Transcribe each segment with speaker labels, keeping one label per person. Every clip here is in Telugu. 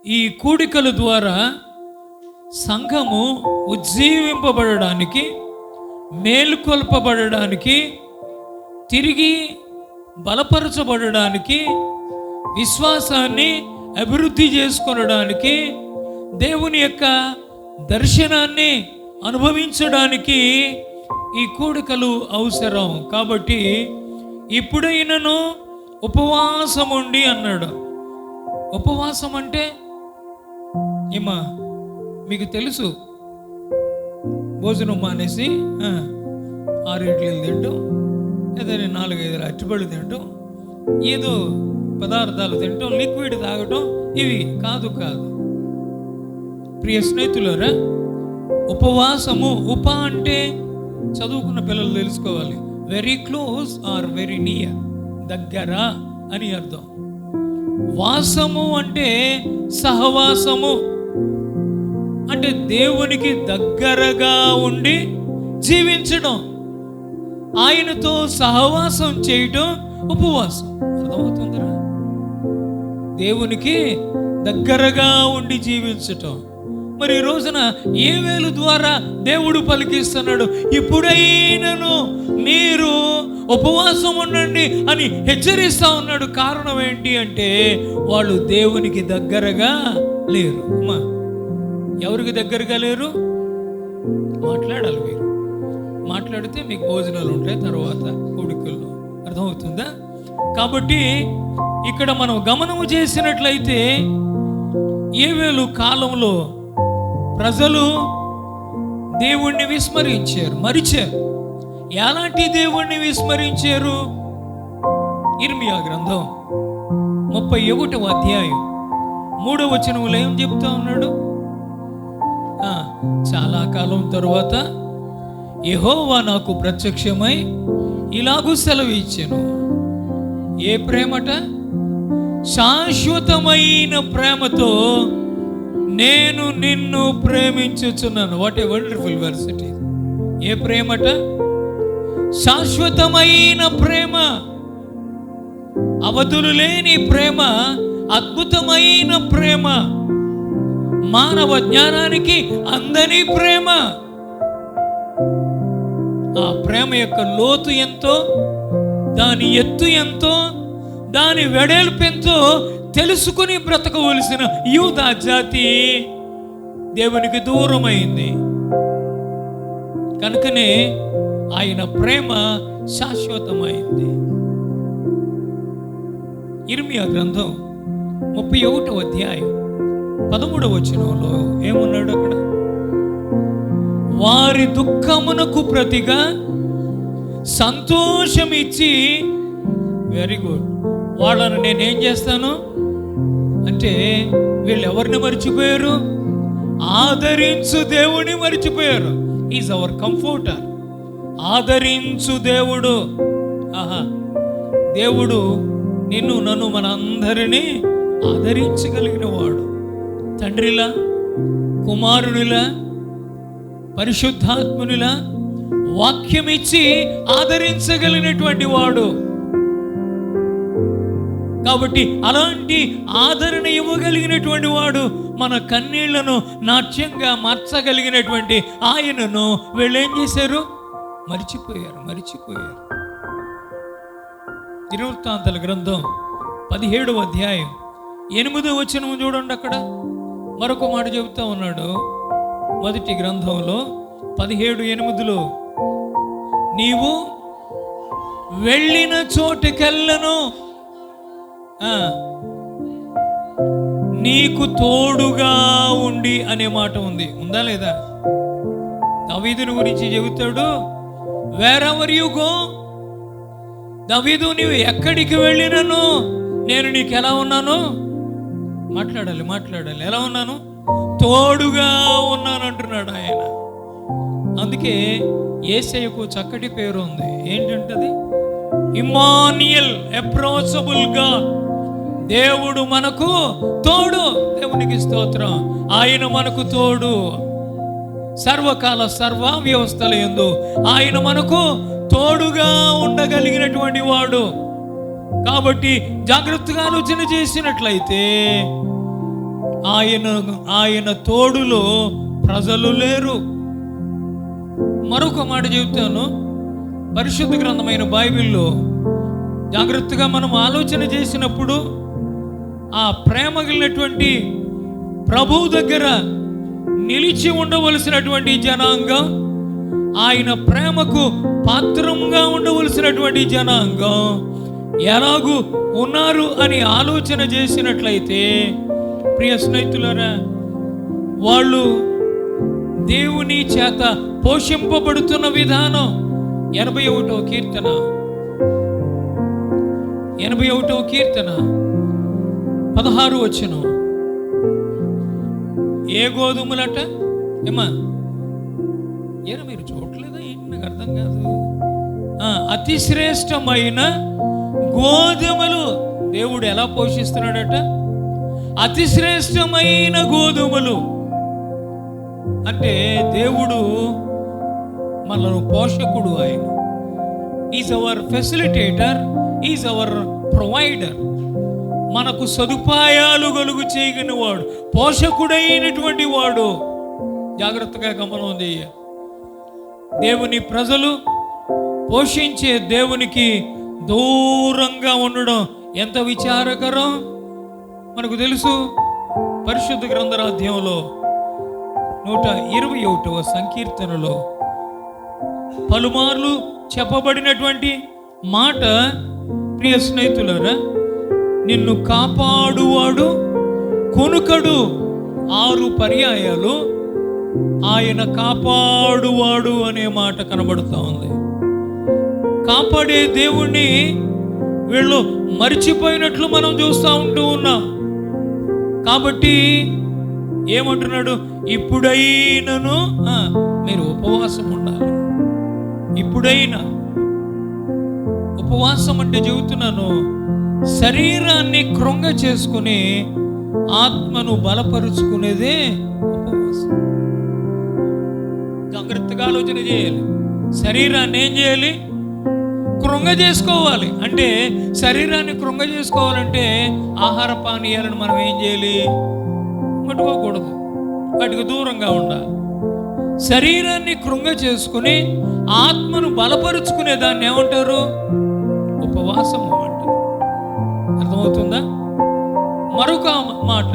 Speaker 1: ఈ కూడికల ద్వారా సంఘము ఉజ్జీవింపబడడానికి, మేలుకొల్పబడడానికి, తిరిగి బలపరచబడడానికి, విశ్వాసాన్ని అభివృద్ధి చేసుకొనడానికి, దేవుని యొక్క దర్శనాన్ని అనుభవించడానికి ఈ కూడికలు అవసరం. కాబట్టి ఇప్పుడైనను ఉపవాసం ఉండి అన్నాడు. ఉపవాసం అంటే ఏమా మీకు తెలుసు, భోజనం మానేసి 6 ఇడ్లీలు తింటాం, ఏదైనా 4-5 అరటిపళ్ళు తింటాం, ఏదో పదార్థాలు తింటాం, లిక్విడ్ తాగటం, ఇవి కాదు. ప్రియ స్నేహితులారా, ఉపవాసము, అంటే చదువుకున్న పిల్లలు తెలుసుకోవాలి, very close or very near, దగ్గర అని అర్థం. వాసము అంటే సహవాసము, అంటే దేవునికి దగ్గరగా ఉండి జీవించడం, ఆయనతో సహవాసం చేయటం ఉపవాసం. అర్థమవుతుందిరా? దేవునికి దగ్గరగా ఉండి జీవించటం. మరి ఈ రోజున ఏవేలు ద్వారా దేవుడు పలికిస్తున్నాడు, ఇప్పుడైనను మీరు ఉపవాసం ఉండండి అని హెచ్చరిస్తా ఉన్నాడు. కారణం ఏంటి అంటే వాళ్ళు దేవునికి దగ్గరగా లేరు. ఎవరికి దగ్గరగా లేరు? మాట్లాడాలి మీరు. మాట్లాడితే మీకు భోజనాలు ఉంటాయి తర్వాత కొడుకుల్లో. అర్థమవుతుందా? కాబట్టి ఇక్కడ మనం గమనము చేసినట్లయితే ఏవేలు కాలంలో ప్రజలు దేవుణ్ణి విస్మరించారు, మరిచారు. ఎలాంటి దేవుణ్ణి విస్మరించారు? ఇర్మియా గ్రంథం 31వ అధ్యాయం 3వ వచనంలో ఏం చెప్తా ఉన్నాడు? చాలా కాలం తరువాత యెహోవా నాకు ప్రత్యక్షమై ఇలాగూ సెలవు ఇచ్చెను. ఏ ప్రేమట? శాశ్వతమైన ప్రేమతో నేను నిన్ను ప్రేమించుచున్నాను. What a wonderful verse it is. ఏ ప్రేమట? శాశ్వతమైన ప్రేమ, అవధులు లేని ప్రేమ, అద్భుతమైన ప్రేమ, మానవ జ్ఞానానికి అందని ప్రేమ. ఆ ప్రేమ యొక్క లోతు ఎంతో, దాని ఎత్తు ఎంతో, దాని వెడల్పు ఎంతో తెలుసుకుని బ్రతకవలసిన యూదా జాతి దేవునికి దూరమైంది. కనుకనే ఆయన ప్రేమ శాశ్వతమైంది. ఇర్మియా గ్రంథం 31వ అధ్యాయం 13వ వచనంలో ఏమున్నాడు అక్కడ? వారి దుఃఖమునకు ప్రతిగా సంతోషమిచ్చి, వెరీ గుడ్, వాళ్ళను నేనేం చేస్తాను అంటే, వీళ్ళు ఎవరిని మర్చిపోయారు? ఆదరించు దేవుని మర్చిపోయారు. Is our comforter. ఆదరించు దేవుడు. దేవుడు నిన్ను నన్ను మనందరినీ ఆదరించగలిగిన వాడు. తండ్రిలా, కుమారునిలా, పరిశుద్ధాత్మునిలా వాక్యమిచ్చి ఆదరించగలిగినటువంటి వాడు. కాబట్టి అలాంటి ఆదరణ ఇవ్వగలిగినటువంటి వాడు, మన కన్నీళ్లను నాట్యంగా మార్చగలిగినటువంటి ఆయనను వీళ్ళేం చేశారు? మరిచిపోయారు. దినవృత్తాంతాల గ్రంథం 17వ అధ్యాయం 8వ వచనం చూడండి. అక్కడ మరొక మాట చెబుతా ఉన్నాడు. మొదటి గ్రంథంలో 17:8, నీవు వెళ్ళిన చోటుకెళ్ళను నీకు తోడుగా ఉండి అనే మాట ఉంది. ఉందా లేదా? దావీదుని గురించి చెబుతాడు, వేర్ ఎవర్ యు గో, దావీదు నీవు ఎక్కడికి వెళ్ళినను నేను నీకు ఎలా ఉన్నాను? మాట్లాడాలి. ఎలా ఉన్నాను? తోడుగా ఉన్నాను అంటున్నాడు ఆయన. అందుకే యేసయ్యకు చక్కటి పేరు ఉంది. ఏంటంటది? Immanuel, approachable God. దేవుడు మనకు తోడు. దేవునికి స్తోత్రం. ఆయన మనకు తోడు. సర్వకాల సర్వావ్యవస్థల యందు ఆయన మనకు తోడుగా ఉండగలిగినటువంటి వాడు. కాబట్టి జాగ్రత్తగా ఆలోచన చేసినట్లయితే ఆయన తోడులో ప్రజలు లేరు. మరొక మాట చెబుతాను, పరిశుద్ధ గ్రంథమైన బైబిల్లో జాగ్రత్తగా మనం ఆలోచన చేసినప్పుడు ఆ ప్రేమ కలిగినటువంటి ప్రభువు దగ్గర నిలిచి ఉండవలసినటువంటి జనాంగం, ఆయన ప్రేమకు పాత్రంగా ఉండవలసినటువంటి జనాంగం ఎలాగూ ఉన్నారు అని ఆలోచన చేసినట్లయితే ప్రియ స్నేహితులారా, వాళ్ళు దేవుని చేత పోషింపబడుతున్న విధానం 81వ కీర్తన 16 వచనం. ఏ గోధుమలట ఏమా మీరు చూడలేదా ఏంటి? నాకు అర్థం కాదు. అతి శ్రేష్టమైన గోధుమలు దేవుడు ఎలా పోషిస్తున్నాడట? అతి శ్రేష్టమైన గోధుమలు అంటే దేవుడు మనను పోషకుడు. ఆయన is our facilitator, is our provider. మనకు సదుపాయాలు కలుగు చేయగలిగిన వాడు, పోషకుడైనటువంటి వాడు. జాగ్రత్తగా గమనం చేయ. దేవుని ప్రజలు పోషించే దేవునికి దూరంగా ఉండడం ఎంత విచారకరం మనకు తెలుసు. పరిశుద్ధ గ్రంథరాధ్యంలో 121వ సంకీర్తనలో పలుమార్లు చెప్పబడినటువంటి మాట, ప్రియ స్నేహితులారా, నిన్ను కాపాడువాడు కొనుకడు. 6 పర్యాయాలు ఆయన కాపాడువాడు అనే మాట కనబడుతూ ఉంది. కాపాడే దేవుణ్ణి వీళ్ళు మర్చిపోయినట్లు మనం చూస్తూ ఉంటూ ఉన్నాం. కాబట్టి ఏమంటున్నాడు? ఇప్పుడైనను మీరు ఉపవాసం ఉండాలి. ఇప్పుడైనా ఉపవాసం అంటే చెబుతున్నాను, శరీరాన్ని కృంగ చేసుకుని ఆత్మను బలపరుచుకునేదే ఉపవాసం. జాగ్రత్తగా ఆలోచన చేయాలి. శరీరాన్ని ఏం చేయాలి? కృంగ చేసుకోవాలి. అంటే శరీరాన్ని కృంగ చేసుకోవాలంటే ఆహార పానీయాలను మనం ఏం చేయాలి? ముట్టుకోకూడదు, వాటికి దూరంగా ఉండాలి. శరీరాన్ని కృంగ చేసుకుని ఆత్మను బలపరుచుకునే దాన్ని ఏమంటారు? ఉపవాసం అంటారు. అర్థమవుతుందా? మరొక మాట,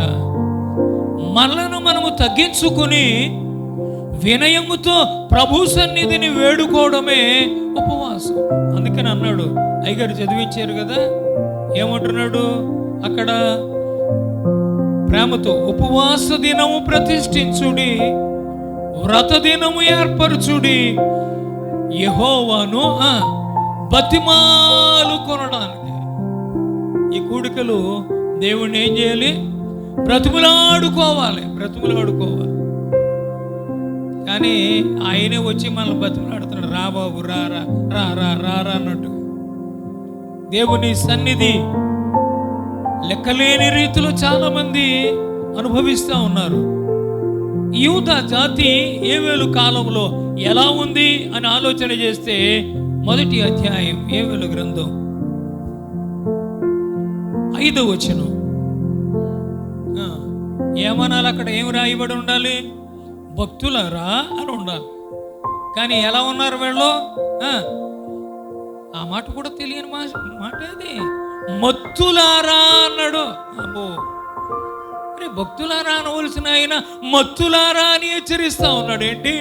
Speaker 1: మనలను మనము తగ్గించుకుని వినయముతో ప్రభు సన్నిధిని వేడుకోవడమే ఉపవాసం. అందుకని అన్నాడు, అయ్యగారు చదివించారు కదా, ఏమంటున్నాడు అక్కడ? ప్రేమతో ఉపవాస దినము ప్రతిష్ఠించుడి, వ్రత దినము ఏర్పరచుడి, యెహోవాను బతిమాలు కొనడానికి. ఈ కూడికలు దేవుణ్ణి ఏం చేయాలి? బ్రతిమలాడుకోవాలి. కానీ ఆయనే వచ్చి మనల్ని బతిమలాడుతున్నాడు. రా బాబు, రా రా రా రా రా రా అన్నట్టు. దేవుని సన్నిధి లెక్కలేని రీతిలో చాలా మంది అనుభవిస్తూ ఉన్నారు. యూదా జాతి ఏవేలు కాలంలో ఎలా ఉంది అని ఆలోచన చేస్తే, మొదటి అధ్యాయం ఏవేలు గ్రంథం 5వ వచనం ఏమనాలి? అక్కడ ఏం రాయబడి ఉండాలి? భక్తులరా అని ఉండాలి. కానీ ఎలా ఉన్నారు వీళ్ళు? ఆ మాట కూడా తెలియని మాట అది. మత్తులారా అన్నాడు. అబ్బో, అరే భక్తులారా అనవలసిన ఆయన మత్తులారా అని హెచ్చరిస్తా ఉన్నాడు. ఏంటి?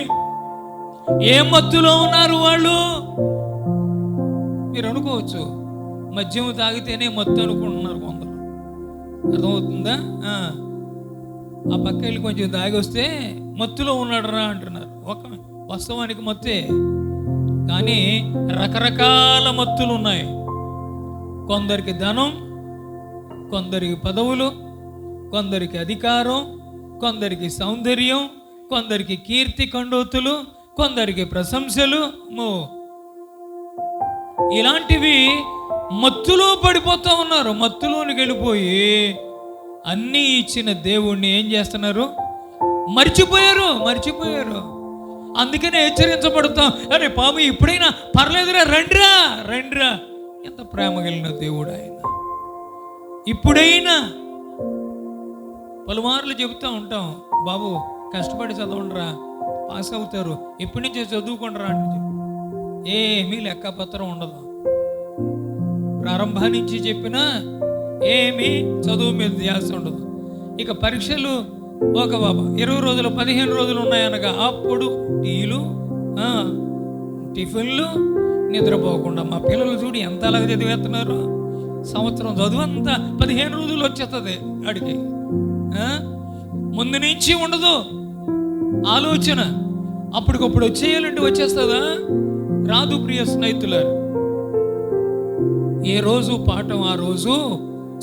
Speaker 1: ఏ మత్తులో ఉన్నారు వాళ్ళు? మీరు అనుకోవచ్చు, మద్యం తాగితేనే మత్తు అనుకుంటున్నారు కొందరు. అర్థమవుతుందా? ఆ పక్క వెళ్ళి కొంచెం తాగి వస్తే మత్తులో ఉన్నాడు రా అంటున్నారు. వాస్తవానికి మత్తే, కానీ రకరకాల మత్తులు ఉన్నాయి. కొందరికి ధనం, కొందరికి పదవులు, కొందరికి అధికారం, కొందరికి సౌందర్యం, కొందరికి కీర్తి కండోతులు, కొందరికి ప్రశంసలు. ఇలాంటివి మత్తులో పడిపోతూ ఉన్నారు. మత్తులోనికి వెళ్ళిపోయి అన్నీ ఇచ్చిన దేవుణ్ణి ఏం చేస్తున్నారు? మర్చిపోయారు. అందుకనే హెచ్చరించబడతాం, అరే పాము ఇప్పుడైనా పర్లేదురా, రండిరా. ఎంత ప్రేమ కలిగిన దేవుడు ఆయన. ఇప్పుడైనా పలుమార్లు చెబుతూ ఉంటాం, బాబు కష్టపడి చదవండిరా, పాస్ అవుతారు, ఎప్పటి నుంచో చదువుకుంటారా అని చెప్పి. ఏమీ లెక్కపత్రం ఉండదు. ప్రారంభం నుంచి చెప్పినా ఏమీ చదువు మీద ధ్యాస ఉండదు. ఇక పరీక్షలు ఒక 20 రోజులు 15 రోజులు ఉన్నాయనగా అప్పుడు టీలు, టిఫిన్లు, నిద్రపోకుండా. మా పిల్లలు చూడు ఎంత అలాగే చదివేస్తున్నారు. సంవత్సరం చదువు అంతా 15 రోజులు వచ్చేస్తుంది అడిగి. ముందు నుంచి ఉండదు ఆలోచన, అప్పటికప్పుడు వచ్చేయాలంటే వచ్చేస్తుందా? రాదు ప్రియ స్నేహితులారు. ఏ రోజు పాఠం ఆ రోజు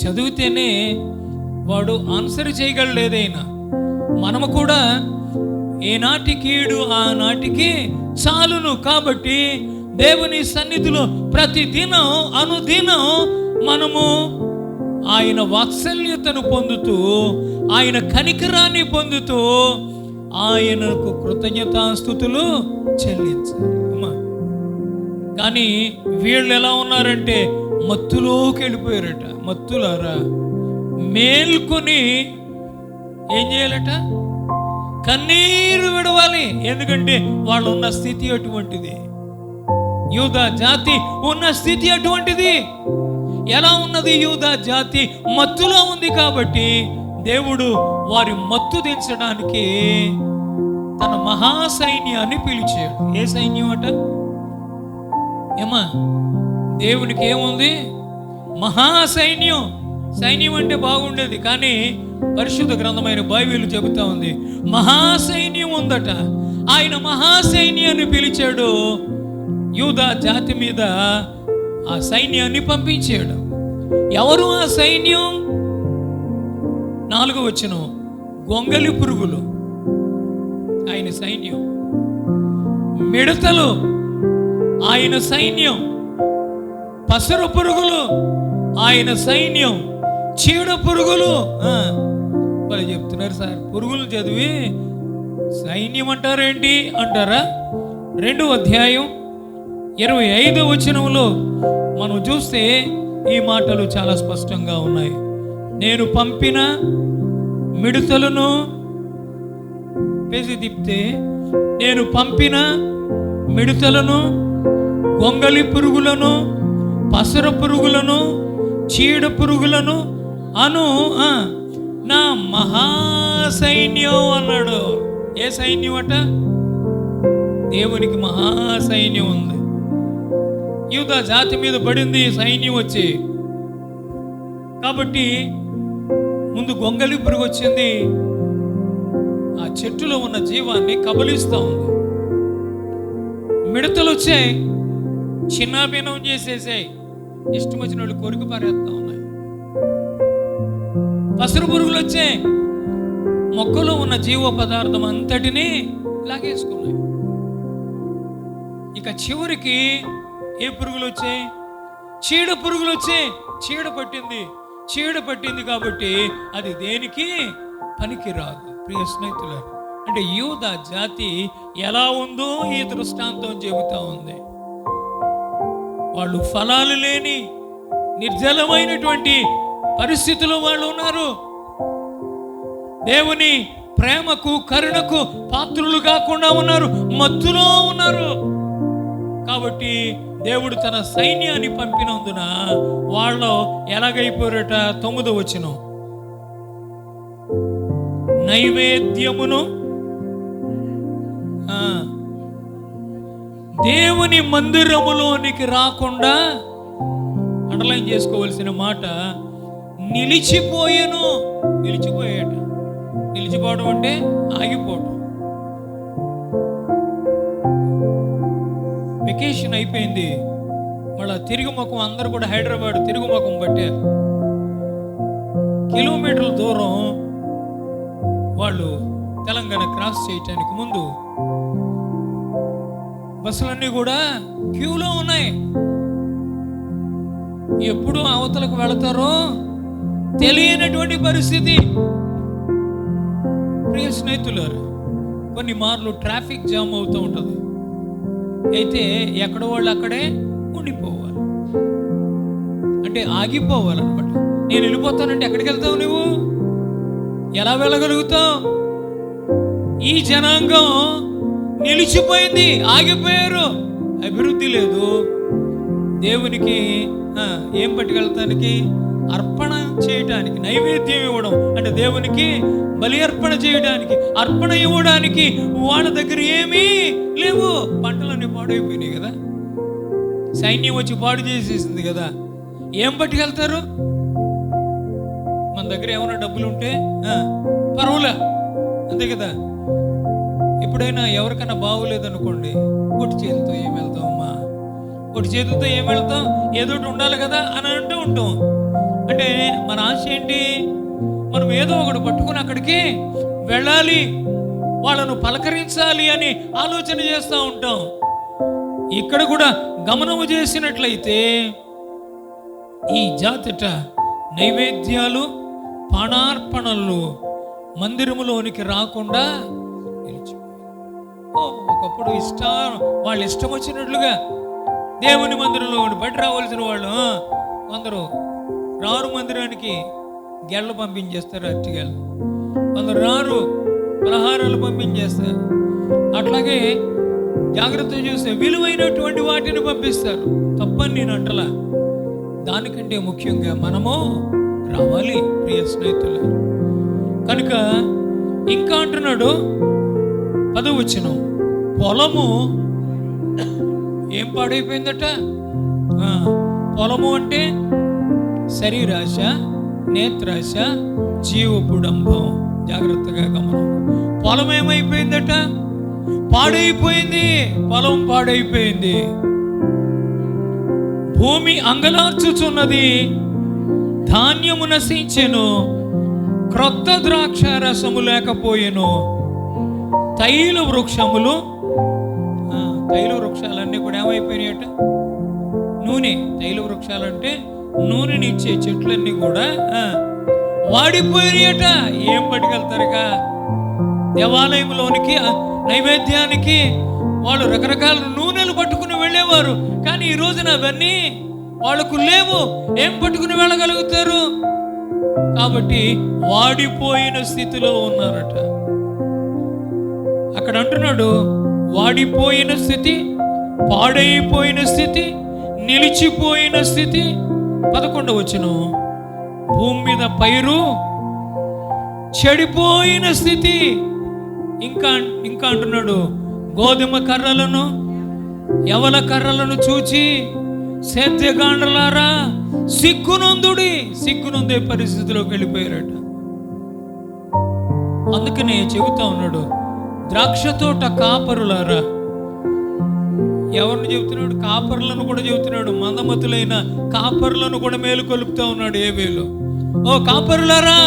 Speaker 1: చదివితేనే వాడు ఆన్సర్ చేయగలలేదైనా. మనము కూడా ఏనాటి కీడు ఆనాటికి చాలును. కాబట్టి దేవుని సన్నిధిలో ప్రతిదినం అనుదినం మనము ఆయన వాత్సల్యతను పొందుతూ, ఆయన కనికరాన్ని పొందుతూ ఆయనకు కృతజ్ఞతాస్తుతులు చెల్లించాలి. కానీ వీళ్ళు ఎలా ఉన్నారంటే మత్తులోకి వెళ్ళిపోయారట. మత్తులారా, మేల్కొని ఏం చేయాలట? కన్నీరు విడవాలి. ఎందుకంటే వాళ్ళు ఉన్న స్థితి అటువంటిది. యూదా జాతి ఉన్న స్థితి అటువంటిది. ఎలా ఉన్నది? యూదా జాతి మత్తులో ఉంది. కాబట్టి దేవుడు వారి మత్తు దించడానికి తన మహాసైన్యాన్ని పిలిచాడు. ఏ సైన్యం అట? ఏమా, దేవునికి ఏముంది? మహాసైన్యం. సైన్యం అంటే బాగుండేది, కానీ పరిశుద్ధ గ్రంథమైన బైబిల్ చెబుతా ఉంది మహాసైన్యం ఉందట. ఆయన మహాసైన్యాన్ని పిలిచాడు. యూదా జాతి మీద ఆ సైన్యాన్ని పంపించాడు. ఎవరు ఆ సైన్యం? 4వ వచనం, గొంగలి పురుగులు ఆయన సైన్యం, మిడతలు ఆయన సైన్యం, పసర పురుగులు ఆయన సైన్యం, చీడ పురుగులు. వాళ్ళు చెప్తున్నారు, సార్ పురుగులు చదివి సైన్యం అంటారేంటి అంటారా? 2వ అధ్యాయం 25వ వచనంలో మనం చూస్తే ఈ మాటలు చాలా స్పష్టంగా ఉన్నాయి. నేను పంపిన మిడతలను, పేజీ తిప్పితే, నేను పంపిన మిడతలను, గొంగలి పురుగులను, పసర పురుగులను, చీడ పురుగులను అను నా మహాసైన్యం అన్నాడు. ఏ సైన్యం అట? దేవునికి మహాసైన్యం ఉంది. యూదా జాతి మీద పడింది సైన్యం వచ్చి. కాబట్టి ముందు గొంగలి పురుగు వచ్చింది, ఆ చెట్టులో ఉన్న జీవాన్ని కబలిస్తూ ఉంది. మిడతలు వచ్చాయి, చిన్నాభిన్నం చేసేసాయి, ఇష్టం వచ్చిన వాళ్ళు కొరికి పారేస్తా ఉన్నాయి. పసరు పురుగులు వచ్చాయి, మొక్కలో ఉన్న జీవ పదార్థం అంతటినీ లాగేసుకున్నాయి. ఇక చివరికి ఏ పురుగులు వచ్చాయి? చీడ పురుగులు వచ్చాయి. చీడ పట్టింది కాబట్టి అది దేనికి పనికి రాదు. ప్రియ స్నేహితులు, అంటే యూదా జాతి ఎలా ఉందో ఈ దృష్టాంతం చెబుతా ఉంది. వాళ్ళు ఫలాలు లేని నిర్జలమైనటువంటి పరిస్థితుల్లో వాళ్ళు ఉన్నారు. దేవుని ప్రేమకు కరుణకు పాత్రులు కాకుండా ఉన్నారు, మత్తులో ఉన్నారు. కాబట్టి దేవుడు తన సైన్యాన్ని పంపినందున వాళ్ళు ఎలాగైపోయారట? 9వ వచనం, నైవేద్యమును దేవుని మందిరములోనికి రాకుండా, అండర్లైన్ చేసుకోవలసిన మాట, నిలిచిపోయాను. నిలిచిపోయాట. నిలిచిపోవడం అంటే ఆగిపోవడం. వెకేషన్ అయిపోయింది, మళ్ళా తిరుగు ముఖం అందరూ కూడా హైదరాబాద్ తిరుగు ముఖం పట్టారు. కిలోమీటర్ల దూరం వాళ్ళు తెలంగాణ క్రాస్ చేయటానికి ముందు బస్సులన్నీ కూడా క్యూలో ఉన్నాయి. ఎప్పుడు అవతలకు వెళతారో తెలియనటువంటి పరిస్థితి. ప్రియ స్నేహితులారు, కొన్ని మార్లు ట్రాఫిక్ జామ్ అవుతూ ఉంటుంది. అయితే ఎక్కడ వాళ్ళు అక్కడే ఉండిపోవాలి, అంటే ఆగిపోవాలన్నమాట. నేను వెళ్ళిపోతానంటే ఎక్కడికి వెళ్తావు నువ్వు? ఎలా వెళ్ళగలుగుతాం? ఈ జనాంగం నిలిచిపోయింది, ఆగిపోయారు. అభివృద్ధి లేదు. దేవునికి ఏం పట్టుకెళ్తానికి? అర్పణ చేయడానికి, నైవేద్యం ఇవ్వడం అంటే దేవునికి బలి అర్పణ చేయడానికి, అర్పణ ఇవ్వడానికి వాళ్ళ దగ్గర ఏమీ లేవు. పంటలన్నీ పాడైపోయినాయి కదా, సైన్యం వచ్చి పాడు చేసేసింది కదా. ఏం పట్టుకెళ్తారు? మన దగ్గర ఏమైనా డబ్బులు ఉంటే పర్వాలే, అంతే కదా. ఎప్పుడైనా ఎవరికైనా బాగోలేదనుకోండి, ఒట్టి చేతులతో ఏం వెళ్తాం అమ్మా, ఒట్టి చేతులతో ఏం వెళ్తాం, ఏదోటి ఉండాలి కదా అని అంటూ ఉంటాం. అంటే మన ఆశ ఏంటి? మనం ఏదో ఒకటి పట్టుకుని అక్కడికి వెళ్ళాలి, వాళ్ళను పలకరించాలి అని ఆలోచన చేస్తూ ఉంటాం. ఇక్కడ కూడా గమనము చేసినట్లయితే ఈ జాతిట నైవేద్యాలు, పానార్పణలు మందిరములోనికి రాకుండా ఒకప్పుడు వాళ్ళు ఇష్టం వచ్చినట్లుగా దేవుని మందిరంలో బయట రావాల్సిన వాళ్ళు కొందరు రారు. మందిరానికి గెళ్ళు పంపించేస్తారు, అరటిగెళ్ళు. కొందరు రారు, పలహారాలు పంపించేస్తారు. అట్లాగే జాగ్రత్త చూస్తే విలువైనటువంటి వాటిని పంపిస్తారు. తప్పని నేను అంటలా. దానికంటే ముఖ్యంగా మనము రావాలి ప్రియ స్నేహితులు. కనుక ఇంకా అంటున్నాడు 10వ వచనం, పొలము ఏం పాడైపోయిందట? పొలము అంటే శరీరాశ, నేత్రాశ, జీవపుడంబం. జాగ్రత్తగా గమనం. పొలం ఏమైపోయిందట? పాడైపోయింది. పొలం పాడైపోయింది. భూమి అంగలార్చుచున్నది, ధాన్యము నశించెను, క్రొత్త ద్రాక్ష రసము లేకపోయెను. తైల వృక్షములు, తైల వృక్షాలన్నీ కూడా ఏమైపోయినాయట? నూనె. తైల వృక్షాలంటే నూనెనిచ్చే చెట్లన్నీ కూడా వాడిపోయినాయట. ఏం పట్టుకెళ్తారుగా? దేవాలయంలోనికి నైవేద్యానికి వాళ్ళు రకరకాల నూనెలు పట్టుకుని వెళ్ళేవారు. కానీ ఈ రోజున అవన్నీ వాళ్ళకు లేవు. ఏం పట్టుకుని వెళ్ళగలుగుతారు? కాబట్టి వాడిపోయిన స్థితిలో ఉన్నారట. అక్కడ అంటున్నాడు వాడిపోయిన స్థితి, పాడైపోయిన స్థితి, నిలిచిపోయిన స్థితి. 11వ వచనం, భూమి మీద పైరు చెడిపోయిన స్థితి. ఇంకా అంటున్నాడు గోధుమ కర్రలను, యవల కర్రలను చూచి సేద్యగాండ్రలారా సిగ్గునొందే పరిస్థితిలోకి వెళ్ళిపోయారట. అందుకనే చెబుతా ఉన్నాడు, ద్రాక్ష తోట కాపరులారా. ఎవరిని చెబుతున్నాడు? కాపరులను కూడా చెబుతున్నాడు. మందమతులైన కాపరులను కూడా మేలుకొలుపుతా ఉన్నాడు ఏవేలో. ఓ కాపరులారా,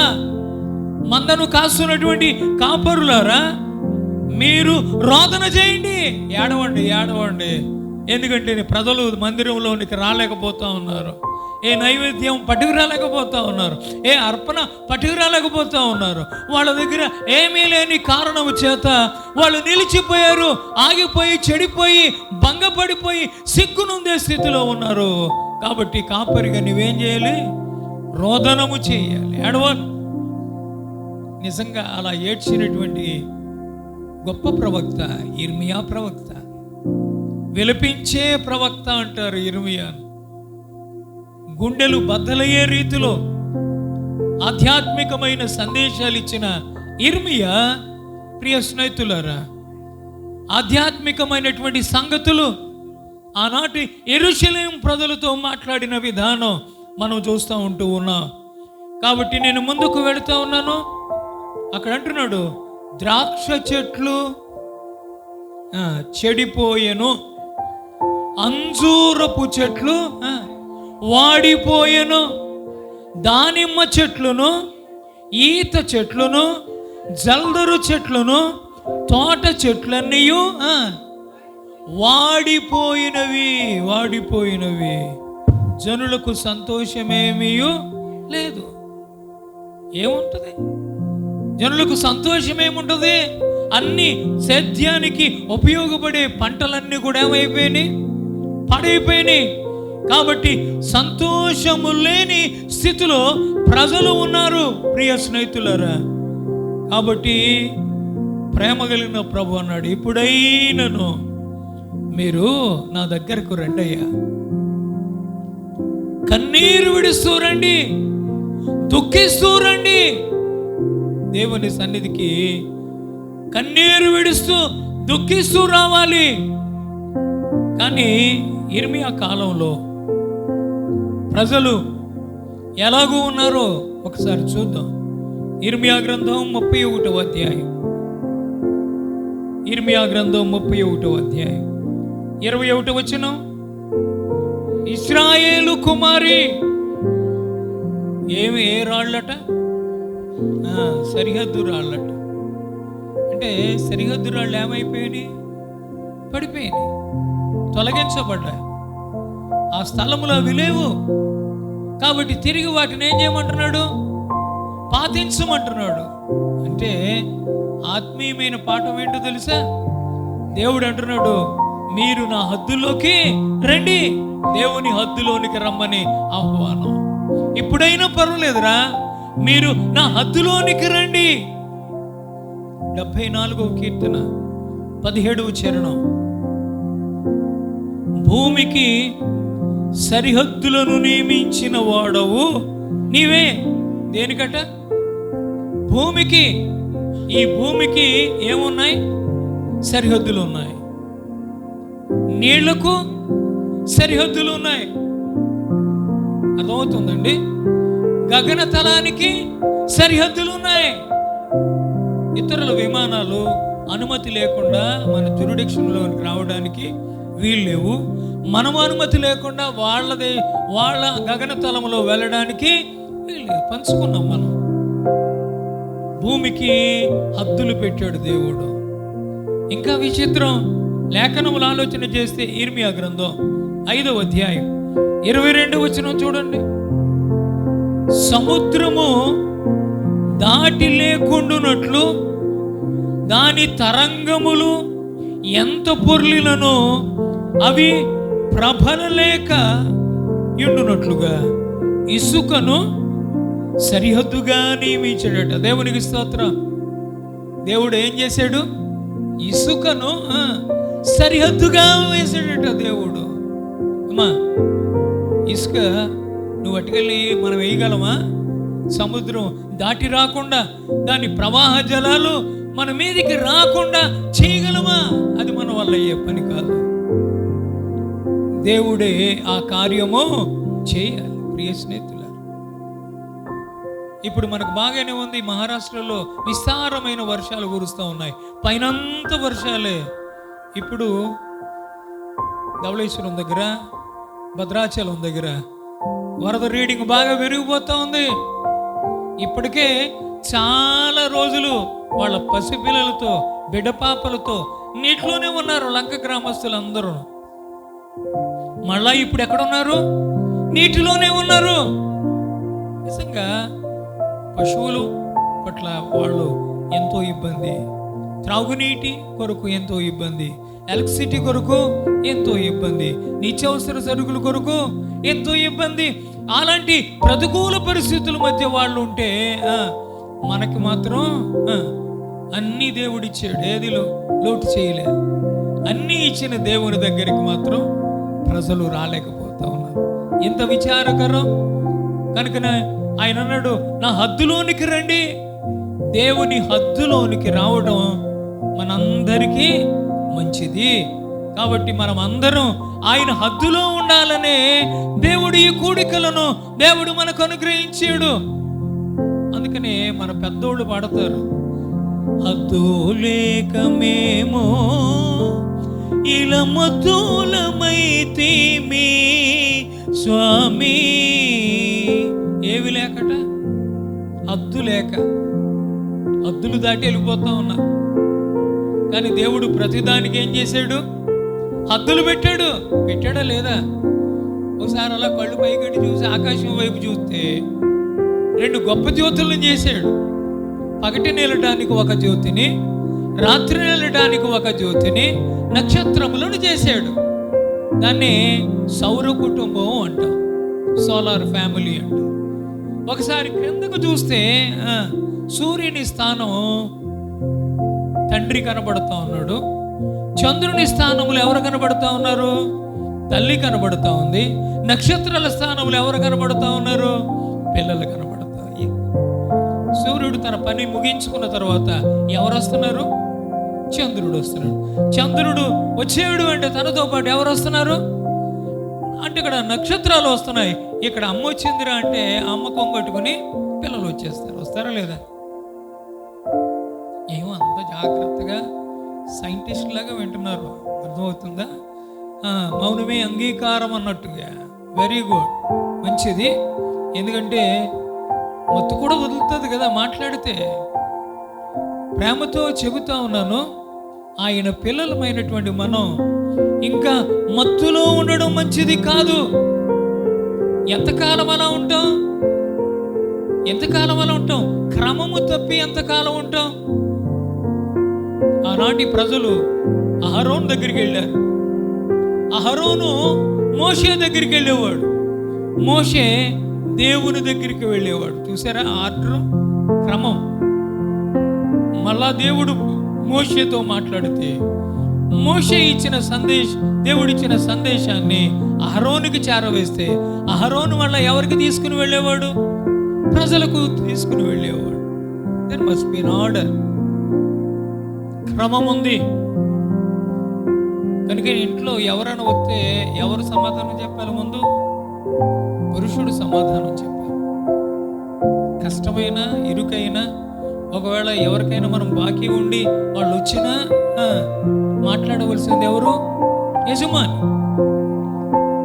Speaker 1: మందను కాస్తున్నటువంటి కాపరులారా, మీరు రోదన చేయండి, ఏడవండి. ఎందుకంటే ప్రజలు మందిరంలోనికి రాలేకపోతా ఉన్నారు. ఏ నైవేద్యం పట్టుకురాలేకపోతా ఉన్నారు, ఏ అర్పణ పట్టుకురాలేకపోతా ఉన్నారు. వాళ్ళ దగ్గర ఏమీ లేని కారణము చేత వాళ్ళు నిలిచిపోయారు, ఆగిపోయి, చెడిపోయి, భంగపడిపోయి, సిగ్గునుందే స్థితిలో ఉన్నారు. కాబట్టి కాపరిగా నువ్వేం చేయాలి? రోదనము చేయాలి, ఏడవాలి. నిజంగా అలా ఏడ్చినటువంటి గొప్ప ప్రవక్త ఇర్మియా ప్రవక్త. విలపించే ప్రవక్త అంటారు ఇర్మియాను. గుండెలు బద్దలయ్యే రీతిలో ఆధ్యాత్మికమైన సందేశాలు ఇచ్చిన ఇర్మియా, ప్రియ స్నేహితులారా, ఆధ్యాత్మికమైనటువంటి సంగతులు ఆనాటి యెరూషలేం ప్రజలతో మాట్లాడిన విధానం మనం చూస్తూ ఉంటూ ఉన్నాం. కాబట్టి నేను ముందుకు వెళుతూ ఉన్నాను. అక్కడ అంటున్నాడు ద్రాక్ష చెట్లు చెడిపోయెను, అంజూరపు చెట్లు వాడిపోయెను, దానిమ్మ చెట్లును, ఈత చెట్లును, జల్దరు చెట్లును, తోట చెట్లన్నీ వాడిపోయినవి. జనులకు సంతోషమేమీ లేదు. ఏముంటుంది? జనులకు సంతోషం ఏముంటుంది? అన్ని సేద్యానికి ఉపయోగపడే పంటలన్నీ కూడా ఏమైపోయినాయి? పాడైపోయినాయి. కాబట్టి సంతోషము లేని స్థితిలో ప్రజలు ఉన్నారు. ప్రియ స్నేహితులారా, కాబట్టి ప్రేమ కలిగిన ప్రభు అన్నాడు, ఇప్పుడైనను మీరు నా దగ్గరకు రండి అయ్యా, కన్నీరు విడుస్తూ రండి, దుఃఖిస్తూ రండి. దేవుని సన్నిధికి కన్నీరు విడుస్తూ దుఃఖిస్తూ రావాలి. కానీ ఇర్మియా కాలంలో ప్రజలు ఎలాగూ ఉన్నారో ఒకసారి చూద్దాం. ఇర్మియా గ్రంథం 31వ అధ్యాయం, ఇర్మియా గ్రంథం 31వ అధ్యాయం 21వ వచనం. ఇశ్రాయేలు కుమారి, ఏ రాళ్ళట? సరిహద్దు రాళ్ళట. అంటే సరిహద్దు రాళ్ళు ఏమైపోయినాయి? పడిపోయినాయి, తొలగించబడ్డాయి. ఆ స్థలములో అవి లేవు. కాబట్టి తిరిగి వాటిని ఏం చేయమంటున్నాడు? పాతించమంటున్నాడు. అంటే ఆత్మీయమైన పాఠం ఏంటో తెలుసా? దేవుడు అంటున్నాడు, మీరు నా హద్దులోకి రండి. దేవుని హద్దులోనికి రమ్మని ఆహ్వానం. ఇప్పుడైనా పర్వాలేదురా, మీరు నా హద్దులోనికి రండి. 74వ కీర్తన 17వ చరణం. భూమికి సరిహద్దులను నియమించిన వాడవు నీవే. దేనికట? భూమికి. ఈ భూమికి ఏమున్నాయి? సరిహద్దులు ఉన్నాయి. నీళ్లకు సరిహద్దులు ఉన్నాయి. అర్థమవుతుందండి? గగన తలానికి సరిహద్దులు ఉన్నాయి. ఇతరుల విమానాలు అనుమతి లేకుండా మన జ్యూరిడిక్షన్లోకి రావడానికి వీల్లేవు. మనము అనుమతి లేకుండా వాళ్ళ గగనతలంలో వెళ్ళడానికి వీల్లేదు. పంచుకున్నాం మనం. భూమికి హద్దులు పెట్టాడు దేవుడు. ఇంకా విచిత్రం, లేఖనములు ఆలోచన చేస్తే ఇర్మియా గ్రంథం 5వ అధ్యాయం 22వ వచనం చూడండి. సముద్రము దాటి లేకుండునట్లు దాని తరంగములు ఎంత పొర్లినో అవి ప్రబలలేక ఉండునట్లుగా ఇసుకను సరిహద్దుగా నియమించాడట. దేవునికి స్తోత్రం. దేవుడు ఏం చేశాడు? ఇసుకను సరిహద్దుగా వేసాడట దేవుడు. అమ్మా, ఇసుక నువ్వు అటుకెళ్ళి మనం వేయగలమా? సముద్రం దాటి రాకుండా, దాని ప్రవాహ జలాలు మన మీదికి రాకుండా చేయగలమా? అది మన వల్ల అయ్యే పని కాదు. దేవుడే ఆ కార్యము చేయాలి. ప్రియ స్నేహితులారా, ఇప్పుడు మనకు బాగానే ఉంది. మహారాష్ట్రలో విస్తారమైన వర్షాలు కురుస్తూ ఉన్నాయి. పైనంత వర్షాలే. ఇప్పుడు ధవళేశ్వరం దగ్గర, భద్రాచలం దగ్గర వరద రీడింగ్ బాగా పెరిగిపోతూ ఉంది. ఇప్పటికే చాలా రోజులు వాళ్ళ పసిపిల్లలతో, బిడ్డపాపలతో నీటిలోనే ఉన్నారు లంక గ్రామస్తులు అందరూ. మళ్ళా ఇప్పుడు ఎక్కడున్నారు? నీటిలోనే ఉన్నారు. నిజంగా పశువులు పట్ల వాళ్ళు ఎంతో ఇబ్బంది, త్రాగునీటి కొరకు ఎంతో ఇబ్బంది, ఎలక్ట్రిసిటీ కొరకు ఎంతో ఇబ్బంది, నిత్యావసర సరుకుల కొరకు ఎంతో ఇబ్బంది. అలాంటి ప్రతికూల పరిస్థితుల మధ్య వాళ్ళు ఉంటే మనకి మాత్రం అన్ని దేవుడిచ్చాడు, ఏది లోటు చేయలేదు. అన్నీ ఇచ్చిన దేవుని దగ్గరికి మాత్రం ప్రజలు రాలేకపోతా ఉన్నారు. ఎంత విచారకరం. కనుక ఆయన అన్నాడు, నా హద్దులోనికి రండి. దేవుని హద్దులోనికి రావడం మనందరికీ మంచిది. కాబట్టి మనం అందరం ఆయన హద్దులో ఉండాలనే దేవుడు ఈ కూడికలను దేవుడు మనకు అనుగ్రహించాడు. అందుకనే మన పెద్దోళ్ళు పాడతారు, హద్దు లేక మేము ఇలా మధులమైతేమి స్వామి. ఏవి లేకట? హద్దు లేక, హద్దులు దాటి వెళ్ళిపోతా ఉన్నారు. కానీ దేవుడు ప్రతిదానికి ఏం చేశాడు? హద్దులు పెట్టాడు. పెట్టాడా లేదా? ఒకసారి అలా కళ్ళు పైకెట్టి చూసి ఆకాశం వైపు చూస్తే 2 గొప్ప జ్యోతులను చేశాడు. పగటి నిలడానికి ఒక జ్యోతిని, రాత్రి నిలడానికి ఒక జ్యోతిని, నక్షత్రములను చేశాడు. దాన్ని సౌర కుటుంబం అంటాం, సోలార్ ఫ్యామిలీ అంటాం. ఒకసారి క్రిందకు చూస్తే సూర్యుని స్థానం తండ్రి కనబడుతూ ఉన్నాడు. చంద్రుని స్థానములు ఎవరు కనబడుతూ ఉన్నారు? తల్లి కనబడుతూ ఉంది. నక్షత్రాల స్థానములు ఎవరు కనబడుతూ ఉన్నారు? పిల్లలు కనబడతాయి. సూర్యుడు తన పని ముగించుకున్న తర్వాత ఎవరు వస్తున్నారు? చంద్రుడు వస్తున్నాడు. చంద్రుడు వచ్చేవాడు అంటే తనతో పాటు ఎవరు వస్తున్నారు అంటే ఇక్కడ నక్షత్రాలు వస్తున్నాయి. ఇక్కడ అమ్మ వచ్చిందిరా అంటే అమ్మ కొంగట్టుకుని పిల్లలు వచ్చేస్తారు. వస్తారా లేదా? ఏమో అంత జాగ్రత్తగా సైంటిస్ట్ లాగా వింటున్నారు. అర్థమవుతుందా? మౌనమే అంగీకారం అన్నట్టుగా. వెరీ గుడ్, మంచిది. ఎందుకంటే మత్తు కూడా వదులుతుంది కదా మాట్లాడితే. ప్రేమతో చెబుతా ఉన్నాను, ఆయన పిల్లలమైనటువంటి మనం ఇంకా మత్తులో ఉండడం మంచిది కాదు. ఎంతకాలం అలా ఉంటాం? ఎంతకాలం అలా ఉంటాం? క్రమము తప్పి ఎంతకాలం ఉంటాం? ఆనాటి ప్రజలు అహరోను దగ్గరికి వెళ్ళారు. అహరోను మోషే దగ్గరికి వెళ్ళేవాడు, మోషే దేవుని దగ్గరికి వెళ్ళేవాడు. చూసారా ఆర్డర్, క్రమం. మళ్ళా దేవుడు మోషేతో మాట్లాడితే మోషే ఇచ్చిన దేవుడిచ్చిన సందేశాన్ని అహరోనుకి చేరవేస్తే అహరోను వల్ల ఎవరికి తీసుకుని వెళ్ళేవాడు? ప్రజలకు తీసుకుని వెళ్ళేవాడు. దెర్ మస్ట్ బి ఆర్డర్, క్రమం ఉంది. కనుక ఇంట్లో ఎవరైనా వస్తే ఎవరు సమాధానం చెప్పాలి? ముందు పురుషుడు సమాధానం చెప్పాలి. కష్టమైన ఇరుకైనా ఒకవేళ ఎవరికైనా మనం బాకీ ఉండి వాళ్ళు వచ్చినా మాట్లాడవలసింది ఎవరు? యజమాని.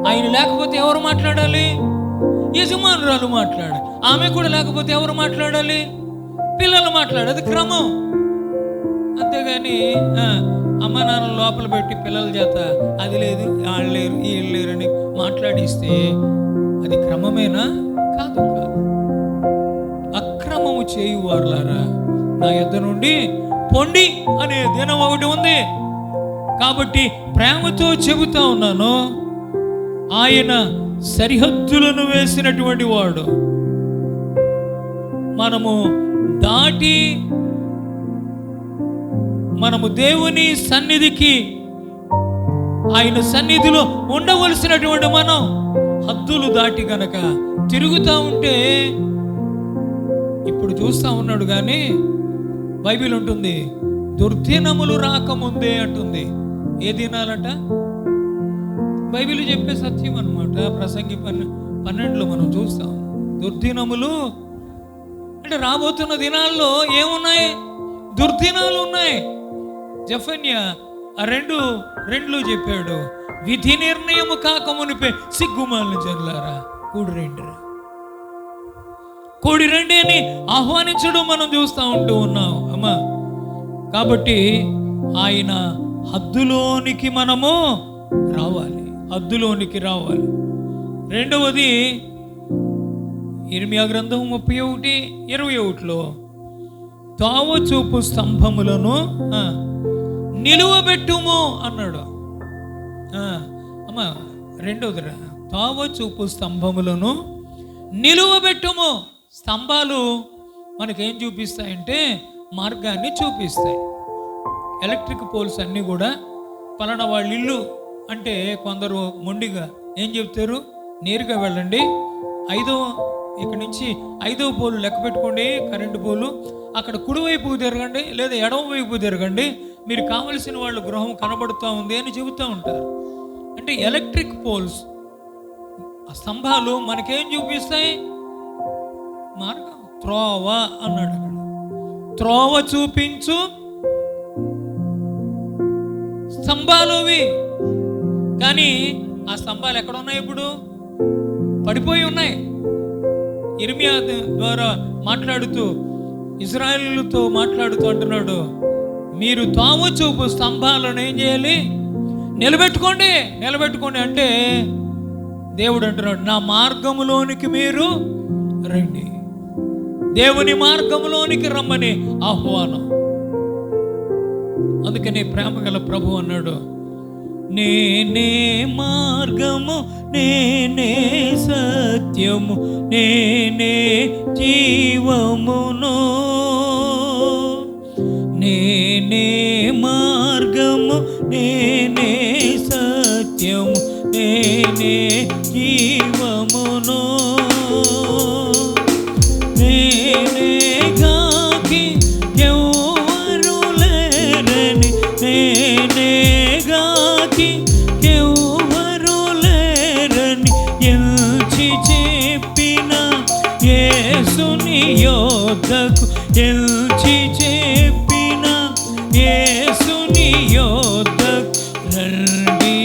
Speaker 1: ఆయన లేకపోతే ఎవరు మాట్లాడాలి? యజమానురాలు మాట్లాడాలి. ఆమె కూడా లేకపోతే ఎవరు మాట్లాడాలి? పిల్లలు మాట్లాడాలి. అది క్రమం. అంతేగాని అమ్మ నాన్న లోపల పెట్టి పిల్లల చేత అది లేదు వాళ్ళు లేరు వీళ్ళు లేరు అని మాట్లాడిస్తే అది క్రమమేనా? కాదు, కాదు. అక్రమము చేయువారులారా నా యొద్ద నుండి పొండి అనే దినం ఒకటి ఉంది. కాబట్టి ప్రేమతో చెబుతా ఉన్నాను, ఆయన సరిహద్దులను వేసినటువంటి వాడు. మనము దేవుని సన్నిధికి, ఆయన సన్నిధిలో ఉండవలసినటువంటి మనం హద్దులు దాటి గనక తిరుగుతూ ఉంటే, ఇప్పుడు చూస్తూ ఉన్నాడు కానీ బైబిల్ ఉంటుంది దుర్దినములు రాకముందే అంటుంది. ఏ దినాలట? బైబిల్ చెప్పే సత్యం అన్నమాట. ప్రసంగి 12లో మనం చూస్తాం. దుర్దినములు అంటే రాబోతున్న దినాల్లో ఏమున్నాయి? దుర్దినాలు ఉన్నాయి. జెఫన్యా 2:2 చెప్పాడు, విధి నిర్ణయము కాకమునిపే సిగ్గుమాలిన జనులారా కూడి రండి అని ఆహ్వానించడం మనం చూస్తూ ఉన్నాం అమ్మా. కాబట్టి ఆయన హద్దులోనికి మనము రావాలి, హద్దులోనికి రావాలి. రెండవది ఇర్మియా గ్రంథం 31:21లో తావచూపు స్తంభములను నిలువబెట్టుము అన్నాడు. అమ్మా రెండవదిరా, తావచూపు స్తంభములను నిలువబెట్టుము. స్తంభాలు మనకేం చూపిస్తాయంటే మార్గాన్ని చూపిస్తాయి. ఎలక్ట్రిక్ పోల్స్ అన్నీ కూడా పలానా వాళ్ళ ఇల్లు అంటే కొందరు మొండిగా ఏం చెప్తారు, నేరుగా వెళ్ళండి, ఇక్కడి నుంచి 5వ పోలు లెక్క పెట్టుకోండి, కరెంటు పోలు, అక్కడ కుడివైపు తిరగండి లేదా ఎడమ వైపు తిరగండి, మీరు కావలసిన వాళ్ళ గృహం కనబడుతూ ఉంది అని చెబుతూ ఉంటారు. అంటే ఎలక్ట్రిక్ పోల్స్, ఆ స్తంభాలు మనకేం చూపిస్తాయి? మార్గం, త్రోవ అన్నాడు అక్కడ. త్రోవ చూపించు స్తంభాలు అవి. కానీ ఆ స్తంభాలు ఎక్కడ ఉన్నాయి? ఇప్పుడు పడిపోయి ఉన్నాయి. ఇర్మియా ద్వారా మాట్లాడుతూ ఇశ్రాయేలుతో మాట్లాడుతూ అంటున్నాడు, మీరు తాము చూపు స్తంభాలను ఏం చేయాలి? నిలబెట్టుకోండి అంటే దేవుడు అంటున్నాడు, నా మార్గములోనికి మీరు రండి. దేవుని మార్గంలోనికి రమ్మని ఆహ్వానం. అందుకని ప్రేమ గల ప్రభు అన్నాడు, నేనే మార్గము, నేనే సత్యము, నేనే జీవమును. నేనే మార్గము, నేనే సత్యము, నేనే జీవమును, నేనే గాకి ఎవరు లేరని, నేనే గాకి ఎవరు లేరని ఎంచి చెప్పిన యేసుని యోధకు, ఎంచి చెప్పిన యేసుని యోధకు రండి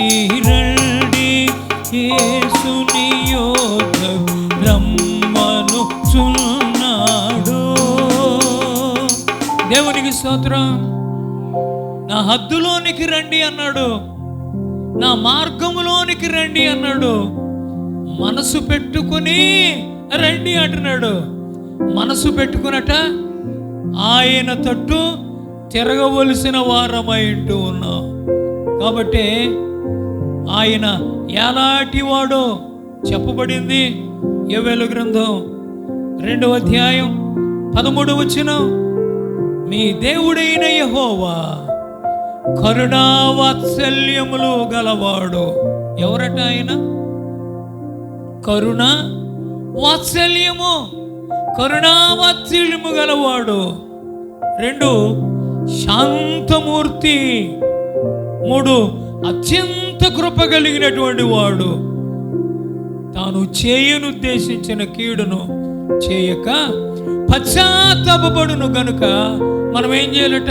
Speaker 1: రండి, యేసుని యోధకు రమ్మను చున్నాడు. దేవునికి స్తోత్రం. నా హద్దులోనికి రండి అన్నాడు, నా మార్గములోనికి రండి అన్నాడు. మనసు పెట్టుకుని రండి అంటున్నాడు. మనసు పెట్టుకున్నట ఆయన తట్టు తిరగవలసిన వారమై ఉంటూ ఉన్నాం. కాబట్టి ఆయన ఎలాంటి వాడో చెప్పబడింది. యోవేలు గ్రంథం 2వ అధ్యాయం 13వ వచనం, మీ దేవుడైన యెహోవా కరుణా వాత్సల్యములు గలవాడు. ఎవరట ఆయన? కరుణ వాత్సల్యము, కరుణా వాత్సల్యము గలవాడు. 2 శాంతమూర్తి, 3 అత్యంత కృప కలిగినటువంటి వాడు. తాను చేయనుద్దేశించిన కీడును చేయక పశ్చాత్తాపపడును గనుక మనం ఏం చేయాలట?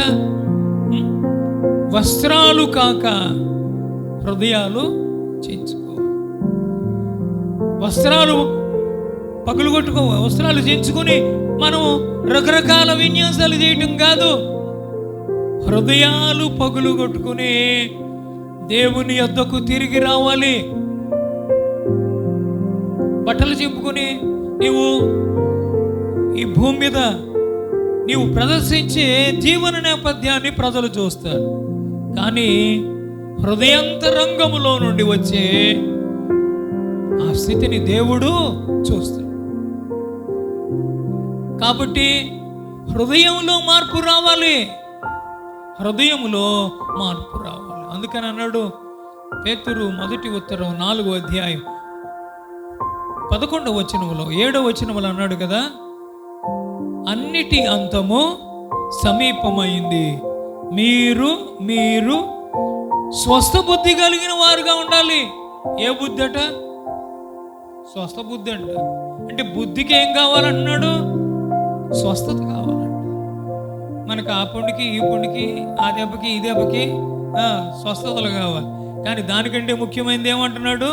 Speaker 1: వస్త్రాలు కాక హృదయాలు చేయించుకోవాలి. వస్త్రాలు పగులుగొట్టుకో, వస్త్రాలు చేయించుకొని మనం రకరకాల విన్యాసాలు చేయటం కాదు. హృదయాలు పగులుగొట్టుకుని దేవుని యొద్దకు తిరిగి రావాలి. బట్టలు చింపుకొని నీవు ఈ భూమి మీద నీవు ప్రదర్శించే జీవన నేపథ్యాన్ని ప్రజలు చూస్తారు, కానీ హృదయాంతరంగములో నుండి వచ్చే ఆ స్థితిని దేవుడు చూస్తాడు. కాబట్టి హృదయంలో మార్పు రావాలి, హృదయంలో మార్పు రావాలి. అందుకని అన్నాడు పేతురు మొదటి ఉత్తరం 4వ అధ్యాయం 11వ వచనములో 7వ వచనములో అన్నాడు కదా, అన్నిటి అంతము సమీపమైంది, మీరు స్వస్థ బుద్ధి కలిగిన వారుగా ఉండాలి. ఏ బుద్ధి అట? స్వస్థ బుద్ధి అంట. అంటే బుద్ధికి ఏం కావాలంటున్నాడు? స్వస్థత కావాలంట. మనకు ఆ పుండికి ఈ పుండికి, ఆ దెబ్బకి ఈ దెబ్బకి స్వస్థతలు కావాలి. కానీ దానికంటే ముఖ్యమైనది ఏమంటున్నాడు?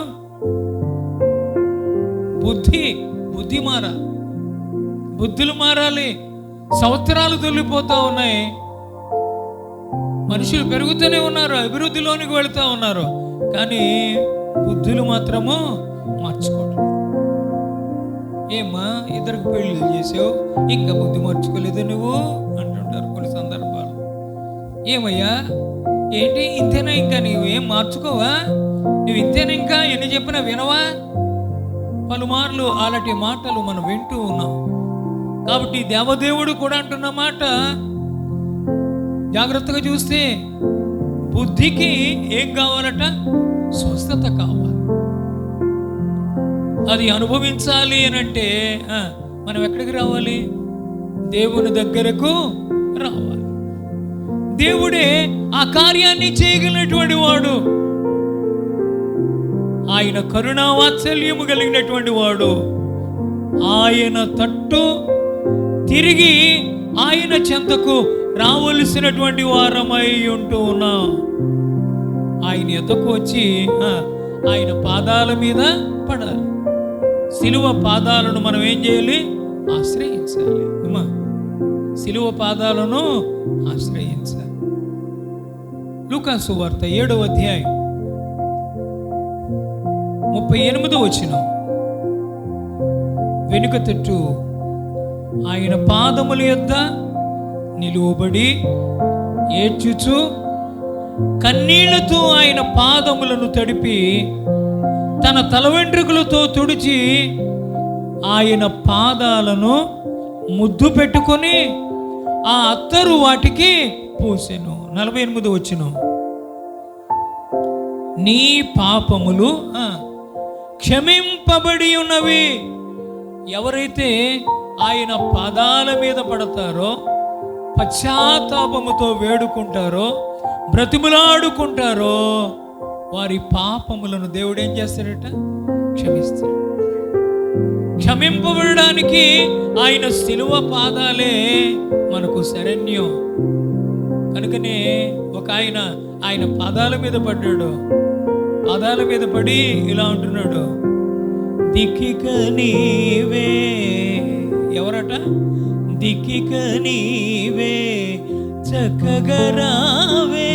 Speaker 1: బుద్ధి మారాలి, బుద్ధులు మారాలి. సంవత్సరాలు తొలిపోతూ ఉన్నాయి, మనుషులు పెరుగుతూనే ఉన్నారు, అభివృద్ధిలోనికి వెళుతూ ఉన్నారు, కానీ బుద్ధులు మాత్రము మార్చుకోవడం. ఏమ్మా ఇద్దరికి పెళ్లి చేసావు, ఇంకా బుద్ధి మార్చుకోలేదు నువ్వు అంటుంటారు కొన్ని సందర్భాలు. ఏమయ్యా ఏంటి ఇంతేనా, ఇంకా నువ్వు ఏం మార్చుకోవా, నువ్వు ఇంతేనా, ఇంకా ఎన్ని చెప్పినా వినవా? పలుమార్లు అలాంటి మాటలు మనం వింటూ ఉన్నాం. కాబట్టి దేవదేవుడు కూడా అంటున్న మాట జాగ్రత్తగా చూస్తే బుద్ధికి ఏం కావాలట? స్వస్థత కావాలి. అది అనుభవించాలి అని అంటే మనం ఎక్కడికి రావాలి? దేవుని దగ్గరకు రావాలి. దేవుడే ఆ కార్యాన్ని చేయగలిగినటువంటి వాడు. ఆయన కరుణా వాత్సల్యము కలిగినటువంటి వాడు. ఆయన తట్టు తిరిగి ఆయన చెంతకు రావలసినటువంటి వారమై ఉంటూ ఉన్నాం. ఆయన ఎద్దకు వచ్చి ఆయన పాదాల మీద పడాలి. సిలువ పాదాలను మనం ఏం చేయాలి? ఆశ్రయించాలి. సిలువ పాదాలను ఆశ్రయించాలి. లూకా సువార్త 7వ అధ్యాయం 38వ వచనం, వెనుక తట్టు ఆయన పాదముల యొద్ద నిలువబడి ఏడ్చుచు కన్నీళ్లతో ఆయన పాదములను తడిపి తన తల వెంట్రుకలతో తుడిచి ఆయన పాదాలను ముద్దు పెట్టుకొని ఆ అత్తరు వాటికి పూసెను. 48 వచ్చును. నీ పాపములు క్షమింపబడి ఉన్నవి. ఎవరైతే ఆయన పాదాల మీద పడతారో, పశ్చాత్తాపముతో వేడుకుంటారో, బ్రతిములాడుకుంటారో, వారి పాపములను దేవుడు ఏం చేస్తాడట? క్షమిస్తాడు. క్షమింపబడడానికి ఆయన శిలువ పాదాలే మనకు శరణ్యం. కనుకనే ఒక ఆయన పాదాల మీద పడ్డాడు. పాదాల మీద పడి ఇలా అంటున్నాడు, దిక్కిక నీవే. ఎవరట? దిక్కిక నీవే చక్కగా రావే,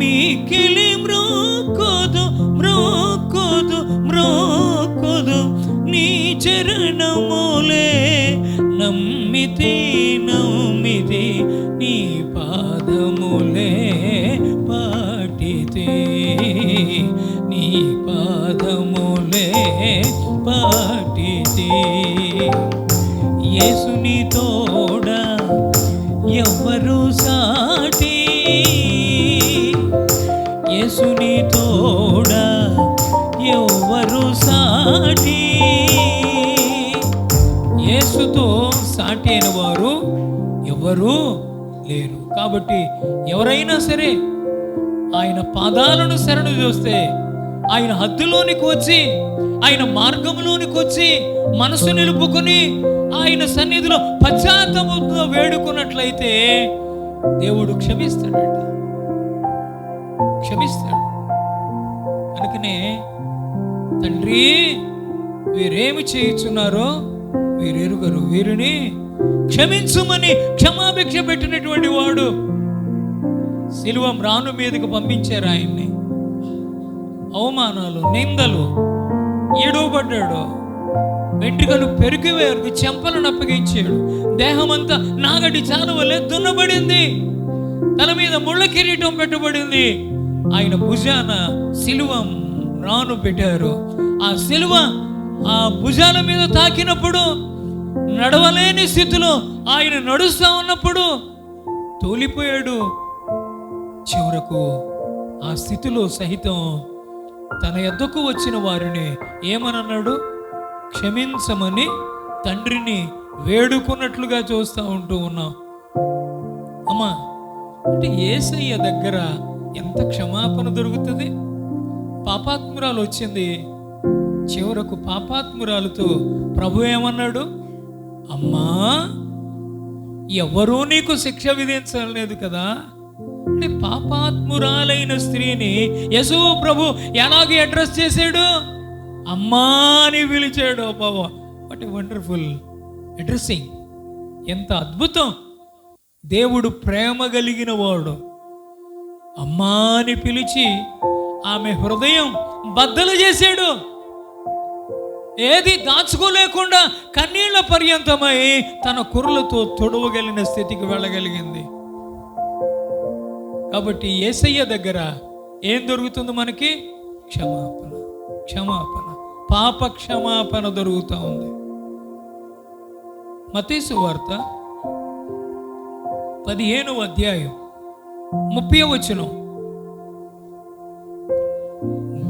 Speaker 1: మీకిలి మ్రోకోదు మ్రోకోదు మ్రోకోదు, నీ చరణములే నమ్మితి నమ్మితి, నీ పాదములే పాటితే, నీ పాదములే పాటితే. యేసుని తోడా ఎవ్వరు సాటి, యేసుని తోడా ఎవ్వరు సాటి. యేసుతో సాటి అయిన వారు ఎవరు లేరు. కాబట్టి ఎవరైనా సరే ఆయన పాదాలను శరణు చూస్తే, ఆయన హద్దులోనికి వచ్చి, ఆయన మార్గంలోనికి వచ్చి మనసు నిలుపుకొని ఆయన సన్నిధిలో పశ్చాత్తాపంతో వేడుకున్నట్లయితే దేవుడు క్షమిస్తాడట, క్షమిస్తాడు. అందుకనే తండ్రి, వీరేమి చేయుచున్నారో వీరెరుగరు, వీరిని క్షమించుమని క్షమాభిక్ష పెట్టినటువంటి వాడు. శిలువ మ్రాను మీదకు పంపించారు ఆయన్ని. అవమానాలు, నిందలు, ఈడవబడ్డాడు, వెంట్రుకలు పెరిగివేరు, చెంపలను అప్పగించాడు, దేహమంతా నాగటి చాలువలే దున్నబడింది, తల మీద ముళ్ళ కిరీటం పెట్టబడింది. ఆయన భుజాన శిలువ మ్రాను పెట్టారు. ఆ శిలువ ఆ భుజాల మీద తాకినప్పుడు, నడవలేని స్థితిలో ఆయన నడుస్తూ ఉన్నప్పుడు తోలిపోయాడు. చివరకు ఆ స్థితిలో సహితం తన యొద్దకు వచ్చిన వారిని ఏమనన్నాడు? క్షమించమని తండ్రిని వేడుకున్నట్లుగా చూస్తూ ఉన్నాం. అమ్మా, అంటే యేసయ్య దగ్గర ఎంత క్షమాపణ దొరుకుతుంది? పాపాత్మురాలు వచ్చింది, చివరకు పాపాత్మురాలతో ప్రభు ఏమన్నాడు? అమ్మా, ఎవరూ నీకు శిక్ష విధించలేదు కదా. అంటే పాపాత్మురాలైన స్త్రీని యేసు ప్రభు ఎలాగే అడ్రస్ చేశాడు? అమ్మా అని పిలిచాడు. బాబా, వాట్ ఏ వండర్ఫుల్ అడ్రస్సింగ్! ఎంత అద్భుతం! దేవుడు ప్రేమ కలిగిన వాడు. అమ్మా అని పిలిచి ఆమె హృదయం బద్దలు చేశాడు. ఏది దాచుకోలేకుండా కన్నీళ్ల పర్యంతమై తన కుర్రలతో తొడవగలిగిన స్థితికి వెళ్ళగలిగింది. కాబట్టి యేసయ్య దగ్గర ఏం దొరుకుతుంది మనకి? క్షమాపణ, క్షమాపణ, పాప క్షమాపణ దొరుకుతూ ఉంది. మత్తయి సువార్త 15వ అధ్యాయం 30వ వచనం.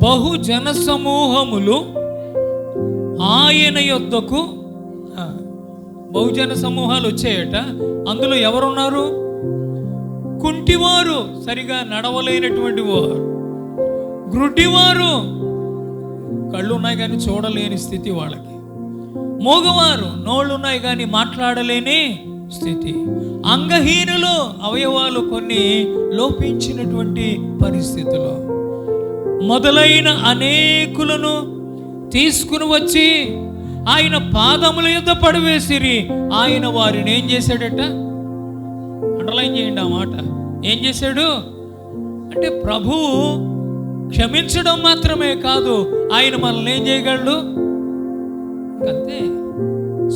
Speaker 1: బహుజన సమూహములు ఆయన యొద్దకు, బహుజన సమూహాలు వచ్చాయట. అందులో ఎవరున్నారు? కుంటివారు, సరిగా నడవలేనటువంటి వారు, గ్రుడ్డివారు, కళ్ళు ఉన్నాయి కానీ చూడలేని స్థితి వాళ్ళకి, మోగవారు, నోళ్ళు ఉన్నాయి కానీ మాట్లాడలేని స్థితి, అంగహీనులు, అవయవాలు కొన్ని లోపించినటువంటి పరిస్థితులు, మొదలైన అనేకులను తీసుకుని వచ్చి ఆయన పాదముల యొద్ద పడివేసిరి. ఆయన వారిని ఏం చేశాడట? అండర్లైన్ చేయండి ఆ మాట. ఏం చేశాడు అంటే, ప్రభువు క్షమించడం మాత్రమే కాదు, ఆయన మనల్ని ఏం చేయగలడు? అంతే,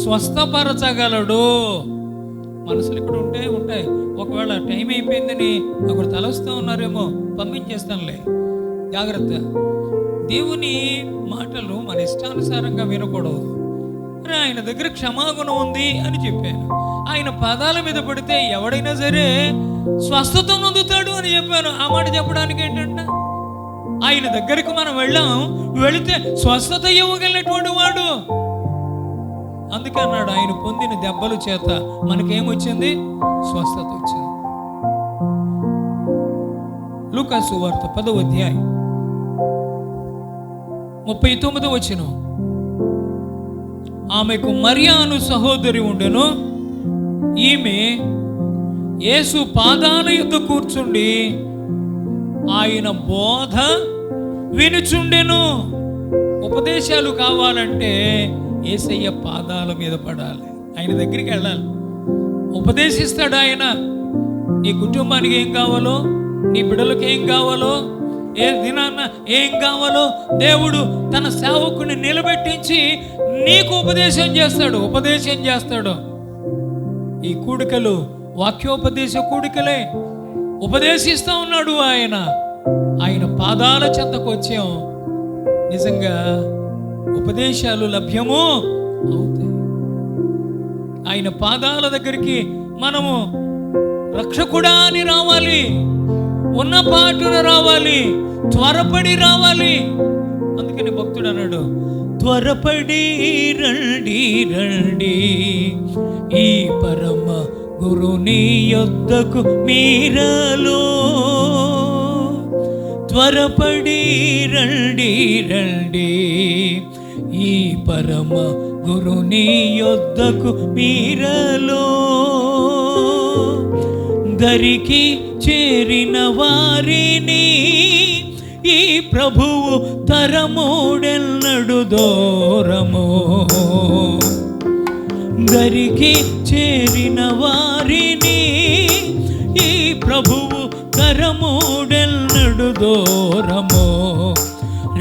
Speaker 1: స్వస్థపరచగలడు. మనసులు ఇక్కడ ఉంటాయి. ఒకవేళ టైం అయిపోయిందని ఒకరు తలస్తూ ఉన్నారేమో, పంపించేస్తానులే, జాగ్రత్త. దేవుని మాటలు మన ఇష్టానుసారంగా వినకూడదు. ఆయన దగ్గర క్షమాగుణం ఉంది అని చెప్పాను. ఆయన పాదాల మీద పడితే ఎవడైనా సరే స్వస్థత నొందుతాడు అని చెప్పాను. ఆ మాట చెప్పడానికి ఏంటంటే, ఆయన దగ్గరికి మనం వెళితే స్వస్థత ఇవ్వగలిగినటువంటి వాడు. అందుకే అన్నాడు, ఆయన పొందిన దెబ్బల చేత మనకేమొచ్చింది? స్వస్థత వచ్చింది. లూకా సువార్త 10వ అధ్యాయం 39వ వచనం. ఆమెకు మరియా అను సహోదరి ఉండెను. ఈమె యేసు పాదాల యొద్ద కూర్చుండి ఆయన బోధ వినుచుండెను. ఉపదేశాలు కావాలంటే యేసయ్య పాదాల మీద పడాలి, ఆయన దగ్గరికి వెళ్ళాలి. ఉపదేశిస్తాడు ఆయన. నీ కుటుంబానికి ఏం కావాలో, నీ బిడ్డలకు ఏం కావాలో, ఏ దినాన్న ఏం కావాలో దేవుడు తన సేవకుని నిలబెట్టించి నీకు ఉపదేశం చేస్తాడు. ఈ కూడికలు వాక్యోపదేశ కూడికలే. ఉపదేశిస్తూ ఉన్నాడు ఆయన పాదాల చెంతకు వచ్చాం. నిజంగా ఉపదేశాలు లభ్యము అవుతాయి. ఆయన పాదాల దగ్గరికి మనము రక్షకుడా అని రావాలి, ఉన్న పాటున రావాలి, త్వరపడి రావాలి. అందుకని భక్తుడు అన్నాడు, త్వరపడి రండి రండి ఈ పరమ గురుని యొద్దకు మీరలో. త్వరపడి రండి రండి ఈ పరమ గురుని యొద్దకు మీరలో. దరికి చేరిన వారిని ఈ ప్రభువు తరమూడెన్నడు దూరము. దరికి చేరిన వారిని ఈ ప్రభువు తరమూడెన్నడు దూరము.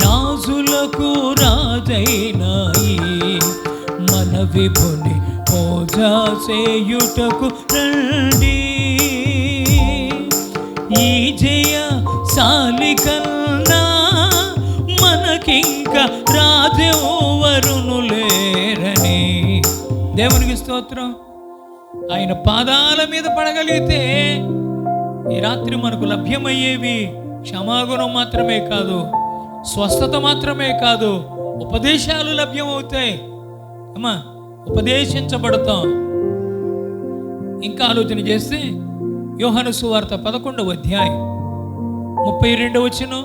Speaker 1: రాజులకు రాజైనాయి మన విభుని పూజ చేయుటకు రండి. ఈ జయశాలి కన్నా మనకింక రాజెవరును లేరని. దేవునికి స్తోత్రం. ఆయన పాదాల మీద పడగలిగితే ఈ రాత్రి మనకు లభ్యమయ్యేవి క్షమాగుణం మాత్రమే కాదు, స్వస్థత మాత్రమే కాదు, ఉపదేశాలు లభ్యమవుతాయి. అమ్మా, ఉపదేశించబడతాం. ఇంకా ఆలోచన చేస్తే యోహాను సువార్త 11వ అధ్యాయం 32వ వచనం.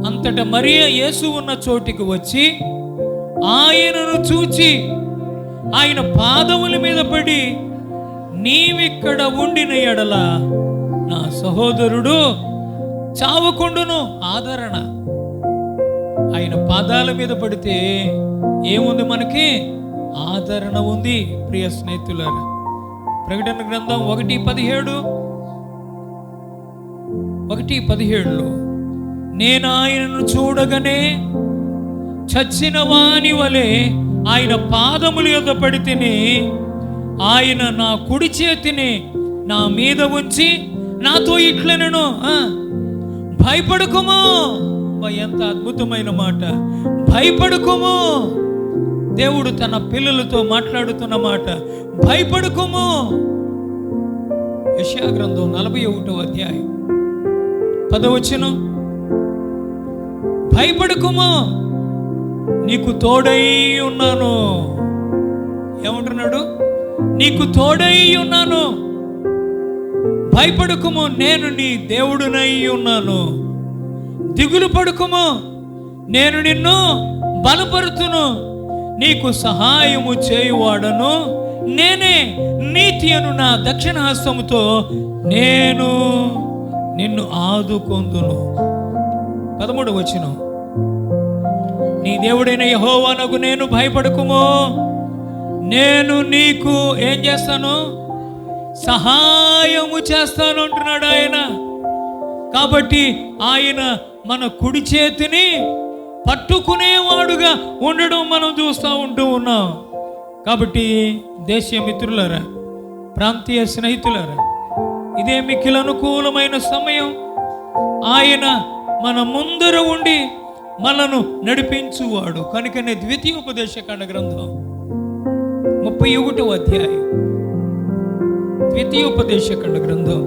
Speaker 1: అంతటా మరియా యేసు ఉన్న చోటికి వచ్చి ఆయనను చూచి ఆయన పాదముల మీద పడి, నీవిక్కడ ఉండిన ఎడల నా సహోదరుడు చావకుండును. ఆదరణ. ఆయన పాదాల మీద పడితే ఏముంది? మనకి ఆదరణ ఉంది. ప్రియ స్నేహితులారా, ప్రకటన గ్రంథం 1:17 నేను ఆయనను చూడగానే చచ్చిన వాని వలె ఆయన పాదముల యొద్ద పడితిని. ఆయన నా కుడి చేతిని నా మీద ఉంచి నాతో ఇట్లనెను, భయపడకుము. ఎంత అద్భుతమైన మాట! భయపడకుము. దేవుడు తన పిల్లలతో మాట్లాడుతున్న మాట. భయపడకుము. యెషయా గ్రంథం 41వ అధ్యాయం 10వ వచనం. భయపడకుము, నీకు తోడై ఉన్నాను. ఏమంటున్నాడు? నీకు తోడై ఉన్నాను. భయపడకుము, నేను నీ దేవుడునై ఉన్నాను. దిగులు పడుకుము, నేను నిన్ను బలపరుతును. నీకు సహాయము చేయువాడను నేనే. నీతి అను నా దక్షిణ హస్తముతో నేను నిన్ను ఆదుకొందును. 13వ వచనం. నీ దేవుడైన యెహోవానగు నేను భయపడకుము, నేను నీకు ఏం చేస్తాను? సహాయము చేస్తాను అంటున్నాడు ఆయన. కాబట్టి ఆయన మన కుడి చేతిని పట్టుకునేవాడుగా ఉండడం మనం ఉంటూ ఉన్నాం. కాబట్టి దేశీయ మిత్రులారా, ప్రాంతీయ స్నేహితులారా, ఇదే మిక్కిలి అనుకూలమైన సమయం. ఆయన మన ముందర ఉండి మనను నడిపించువాడు. కనుకనే ద్వితీయోపదేశకాండ గ్రంథం 31వ అధ్యాయం, ద్వితీయోపదేశకాండ గ్రంథం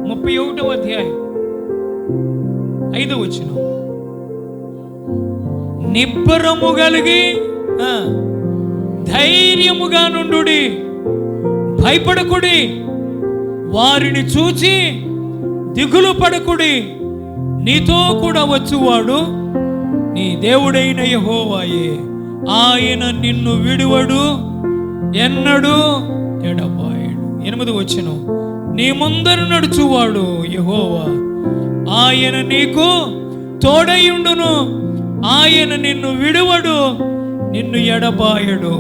Speaker 1: 31వ అధ్యాయం 5వ వచనం, నిబ్బరము కలిగి ధైర్యముగా నుండుడి, భయపడకుడి, వారిని చూచి దిగులు పడకుడి, నీతో కూడా వచ్చువాడు నీ దేవుడైన యెహోవాయే, ఆయన నిన్ను విడువడు, ఎన్నడు ఎడబాయడు. 8వ వచనం, నీ ముందర నడుచువాడు యెహోవా, ఆయన నీకు తోడయుండును, ఆయన నిన్ను విడువడు, నిన్ను ఎడబాయడు.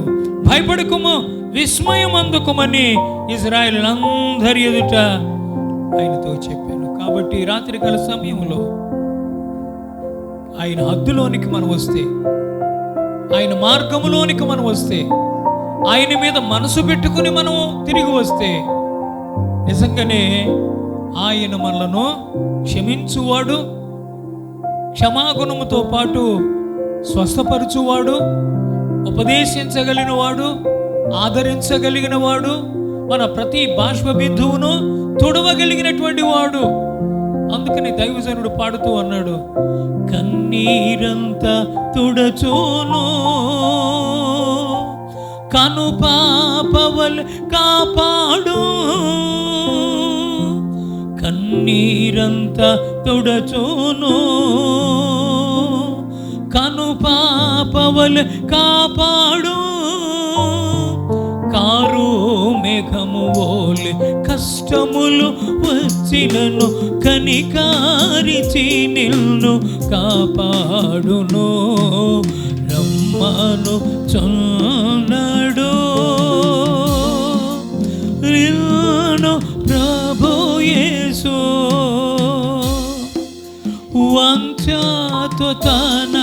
Speaker 1: భయపడకుము, విస్మయం అందుకుమని ఇశ్రాయేలులందరి ఎదుట ఆయనతో చెప్పాను. కాబట్టి రాత్రికాల సమయంలో ఆయన హద్దులోనికి మనం వస్తే, ఆయన మార్గములోనికి మనం వస్తే, ఆయన మీద మనసు పెట్టుకుని మనం తిరిగి వస్తే, నిజంగానే ఆయన మనలను క్షమించువాడు, క్షమాగుణముతో పాటు స్వస్థపరచువాడు, ఉపదేశించగలిగిన వాడు, ఆదరించగలిగిన వాడు, మన ప్రతి బాష్ప బిందువును తుడవగలిగినటువంటి వాడు. అందుకని దైవజనుడు పాడుతూ అన్నాడు, కన్నీరంతా తుడచూను, కను పాపవల్ కాపాడు, కన్నీరంతా తుడచూను, కను పాపవల్ కాపాడు, కారు మేఘము ఓలే కష్టములు వచ్చినను కనికారిచి నిన్ను కాపాడును, రమ్మను చొన్నడు ప్రభు యేసు, వంచాతో తన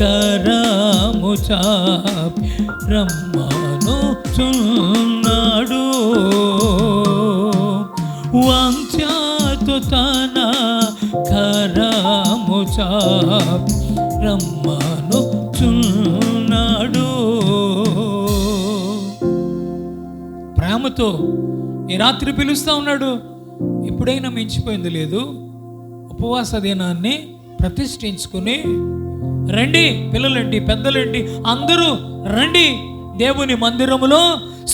Speaker 1: కరము చాపి రమ్మను చున్నాడు, వంచాతో తన కరము చాపి రమ్మను చున్నాడు. ప్రేమతో ఈ రాత్రి పిలుస్తా ఉన్నాడు. ఎప్పుడైనా మించిపోయింది లేదు. ఉపవాస దినాన్ని ప్రతిష్ఠించుకుని రండి, పిల్లలండి, పెద్దలండి, అందరూ రండి, దేవుని మందిరములో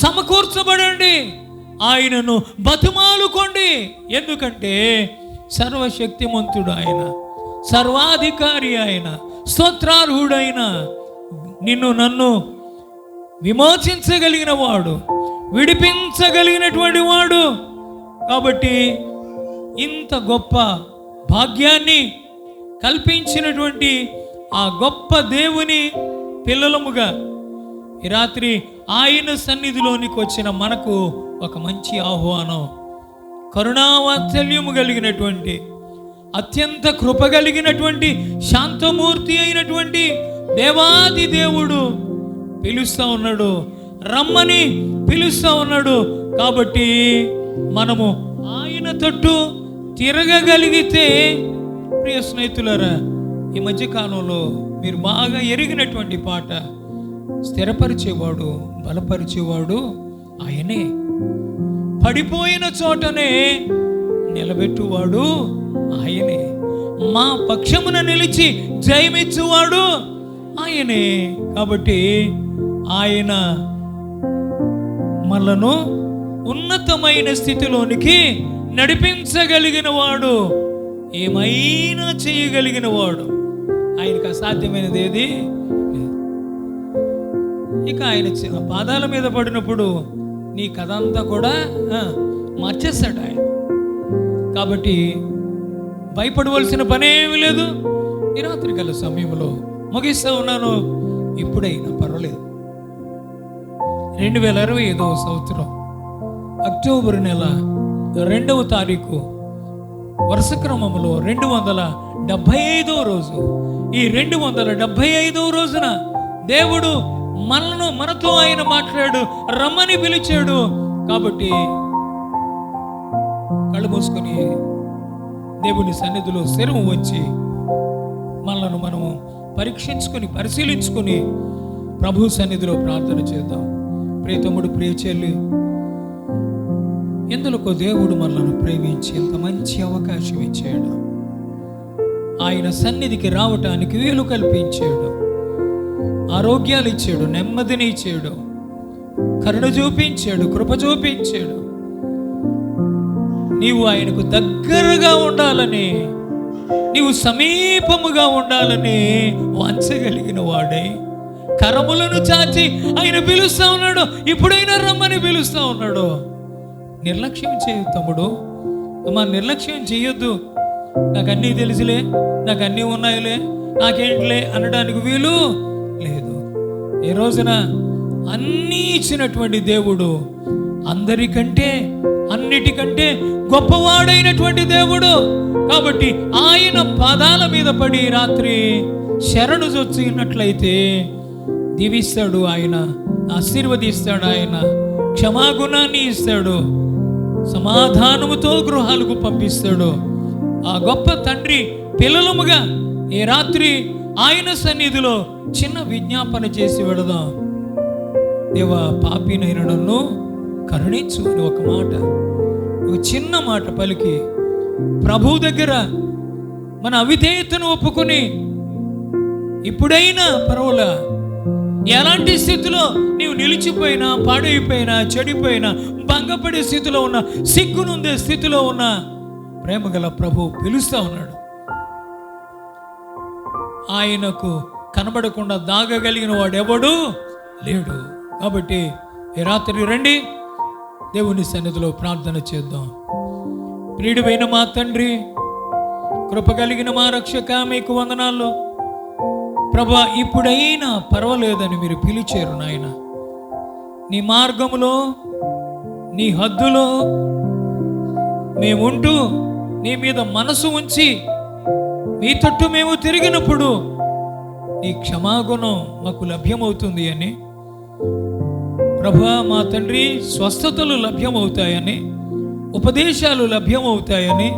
Speaker 1: సమకూర్చబడండి, ఆయనను బతిమాలుకోండి. ఎందుకంటే సర్వశక్తిమంతుడు ఆయన, సర్వాధికారి ఆయన, స్తోత్రార్హుడైన, నిన్ను నన్ను విమోచించగలిగిన వాడు, విడిపించగలిగినటువంటి వాడు. కాబట్టి ఇంత గొప్ప భాగ్యాన్ని కల్పించినటువంటి ఆ గొప్ప దేవుని పిల్లలముగా ఈ రాత్రి ఆయన సన్నిధిలోనికి వచ్చిన మనకు ఒక మంచి ఆహ్వానం. కరుణావాత్సల్యము కలిగినటువంటి, అత్యంత కృప కలిగినటువంటి, శాంతమూర్తి అయినటువంటి దేవాది దేవుడు పిలుస్తా ఉన్నాడు, రమ్మని పిలుస్తా ఉన్నాడు. కాబట్టి మనము ఆయన తట్టు తిరగగలిగితే, ప్రియ స్నేహితులారా, ఈ మధ్యకాలంలో మీరు బాగా ఎరిగినటువంటి పాట, స్థిరపరిచేవాడు, బలపరిచేవాడు ఆయనే, పడిపోయిన చోటనే నిలబెట్టువాడు ఆయనే, మా పక్షమున నిలిచి జయమిచ్చువాడు ఆయనే. కాబట్టి ఆయన మనను ఉన్నతమైన స్థితిలోనికి నడిపించగలిగిన వాడు, ఏమైనా చేయగలిగిన వాడు. ఆయనకు అసాధ్యమైనది ఏది? ఇక ఆయన పాదాల మీద పడినప్పుడు నీ కథ అంతా కూడా మార్చేస్తాడు ఆయన. కాబట్టి భయపడవలసిన పనేమీ లేదు. ఈ రాత్రికాల సమయంలో ముగిస్తూ ఉన్నాను. ఇప్పుడైనా పర్వాలేదు. 2025వ సంవత్సరం అక్టోబర్ నెల 2వ తారీఖు వరుస క్రమంలో 275వ రోజు. ఈ 275వ రోజున దేవుడు మనతో ఆయన మాట్లాడు, రమ్మని పిలిచాడు. కాబట్టి కళ్ళు మూసుకొని దేవుని సన్నిధిలో శిరము వచ్చి మనలను మనము పరీక్షించుకొని పరిశీలించుకొని ప్రభు సన్నిధిలో ప్రార్థన చేద్దాం. ప్రియ తమ్ముడు, ప్రియ చెల్లి, ఎందులో దేవుడు మనలను ప్రేమించి ఎంత మంచి అవకాశం ఇచ్చాడు. ఆయన సన్నిధికి రావటానికి వీలు కల్పించాడు, ఆరోగ్యాలు ఇచ్చాడు, నెమ్మదిని ఇచ్చాడు, కరుణ చూపించాడు, కృప చూపించాడు. నీవు ఆయనకు దగ్గరగా ఉండాలని, నీవు సమీపముగా ఉండాలని వంచగలిగిన వాడై కరములను చాచి ఆయన పిలుస్తా ఉన్నాడు. ఇప్పుడైనా రమ్మని పిలుస్తా ఉన్నాడు. నిర్లక్ష్యం చేయొద్దు తమ్ముడు, అమ్మా, నిర్లక్ష్యం చేయొద్దు. నాకు అన్నీ తెలుసులే, నాకు అన్నీ ఉన్నాయిలే, నాకేంటిలే అనడానికి వీలు లేదు. ఈ రోజున అన్నీ ఇచ్చినటువంటి దేవుడు, అందరికంటే అన్నిటికంటే గొప్పవాడైనటువంటి దేవుడు. కాబట్టి ఆయన పాదాల మీద పడి రాత్రి శరణు చొచ్చినట్లయితే దీవిస్తాడు ఆయన, ఆశీర్వదిస్తాడు ఆయన, క్షమాగుణాన్ని ఇస్తాడు, సమాధానముతో గృహాలకు పంపిస్తాడు. ఆ గొప్ప తండ్రి పిల్లలముగా ఈ రాత్రి ఆయన సన్నిధిలో చిన్న విజ్ఞాపన చేసి వెళదాం. దేవా, పాపినైన నన్ను కరుణించు అని ఒక మాట, ఒక చిన్న మాట పలికి ప్రభు దగ్గర మన అవిధేయతను ఒప్పుకొని ఇప్పుడైనా పర్వాలా, ఎలాంటి స్థితిలో నీవు నిలిచిపోయినా, పాడైపోయినా, చెడిపోయినా, భంగపడే స్థితిలో ఉన్న, సిగ్గునుందే స్థితిలో ఉన్న ప్రేమగల ప్రభు పిలుస్తా ఉన్నాడు. ఆయనకు కనబడకుండా దాగగలిగిన వాడు ఎవడు లేడు. కాబట్టి ఈ రాత్రి రండి, దేవుని సన్నిధిలో ప్రార్థన చేద్దాం. ప్రియుడైన మా తండ్రి, కృప కలిగిన మా రక్షక, మీకు వందనాలు ప్రభా. ఇప్పుడైనా పర్వాలేదని మీరు పిలిచారు నాయన. నీ మార్గములో, నీ హద్దులో మేముంటూ నీ మీద మనసు ఉంచి మీ తట్టు మేము తిరిగినప్పుడు నీ క్షమాగుణం మాకు లభ్యమవుతుంది అని ప్రభా, మా తండ్రి, స్వస్థతలు లభ్యమవుతాయని, ఉపదేశాలు లభ్యమవుతాయని,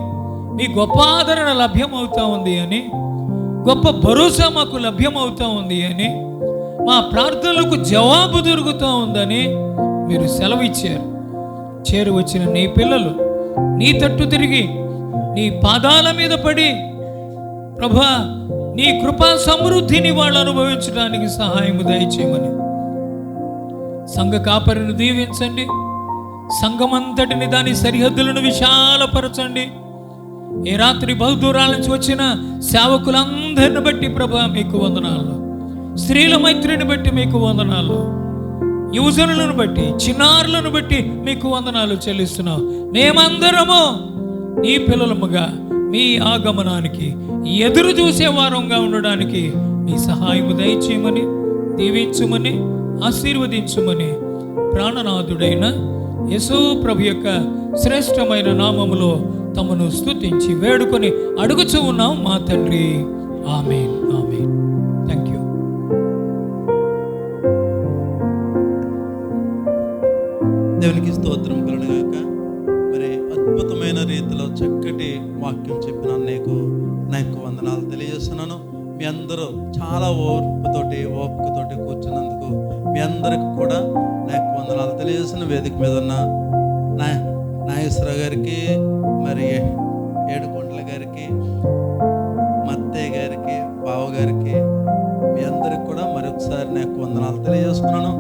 Speaker 1: మీ గొప్ప ఆదరణ లభ్యమవుతా ఉంది అని, గొప్ప భరోసా మాకు లభ్యమవుతా ఉంది అని, మా ప్రార్థనలకు జవాబు దొరుకుతూ ఉందని మీరు సెలవిచ్చారు. చేరు వచ్చిన నీ పిల్లలు నీ తట్టు తిరిగి నీ పాదాల మీద పడి ప్రభా, నీ కృపా సమృద్ధిని వాళ్ళు అనుభవించడానికి సహాయము దయచేయమని సంఘ కాపరిని దీవించండి. సంఘమంతటిని, దాని సరిహద్దులను విశాలపరచండి. ఈ రాత్రి బహుదూరాల నుంచి వచ్చిన సేవకులందరిని బట్టి ప్రభా మీకు వందనాలు, స్త్రీల మైత్రిని బట్టి మీకు వందనాలు, యువజనులను బట్టి, చిన్నారులను బట్టి మీకు వందనాలు చెల్లిస్తున్నాం. మేమందరము నీ పిల్లలముగా మీ ఆగమనానికి ఎదురు చూసే వారంగా ఉండడానికి మీ సహాయము దయచేయమని, దీవించుమని, ఆశీర్వదించుమని ప్రాణనాథుడైన యేసు ప్రభు యొక్క శ్రేష్టమైన నామములో తమను స్తుతించి వేడుకొని అడుగుచూ ఉన్నాం మా తండ్రి. ఆమేన్, ఆమేన్. Thank you.
Speaker 2: దేవునికి స్తోత్రం కలుగుగాక. మరి అద్భుతమైన రీతిలో చక్కటి వాక్యం చెప్పిన నాకు వందనాలు తెలియజేస్తున్నాను. మీ అందరూ చాలా ఓపికతోటి కూర్చున్నందుకు మీ అందరికి కూడా నాకు వందనాలు తెలియజేస్తున్న. వేదిక మీద ఉన్న నాగేశ్వర గారికి, మరి ఏడుకొండల గారికి, మత్తయ్య గారికి, బావ గారికి, మీ అందరికి కూడా మరొకసారి నాకు వందనాలు తెలియజేస్తున్నాను.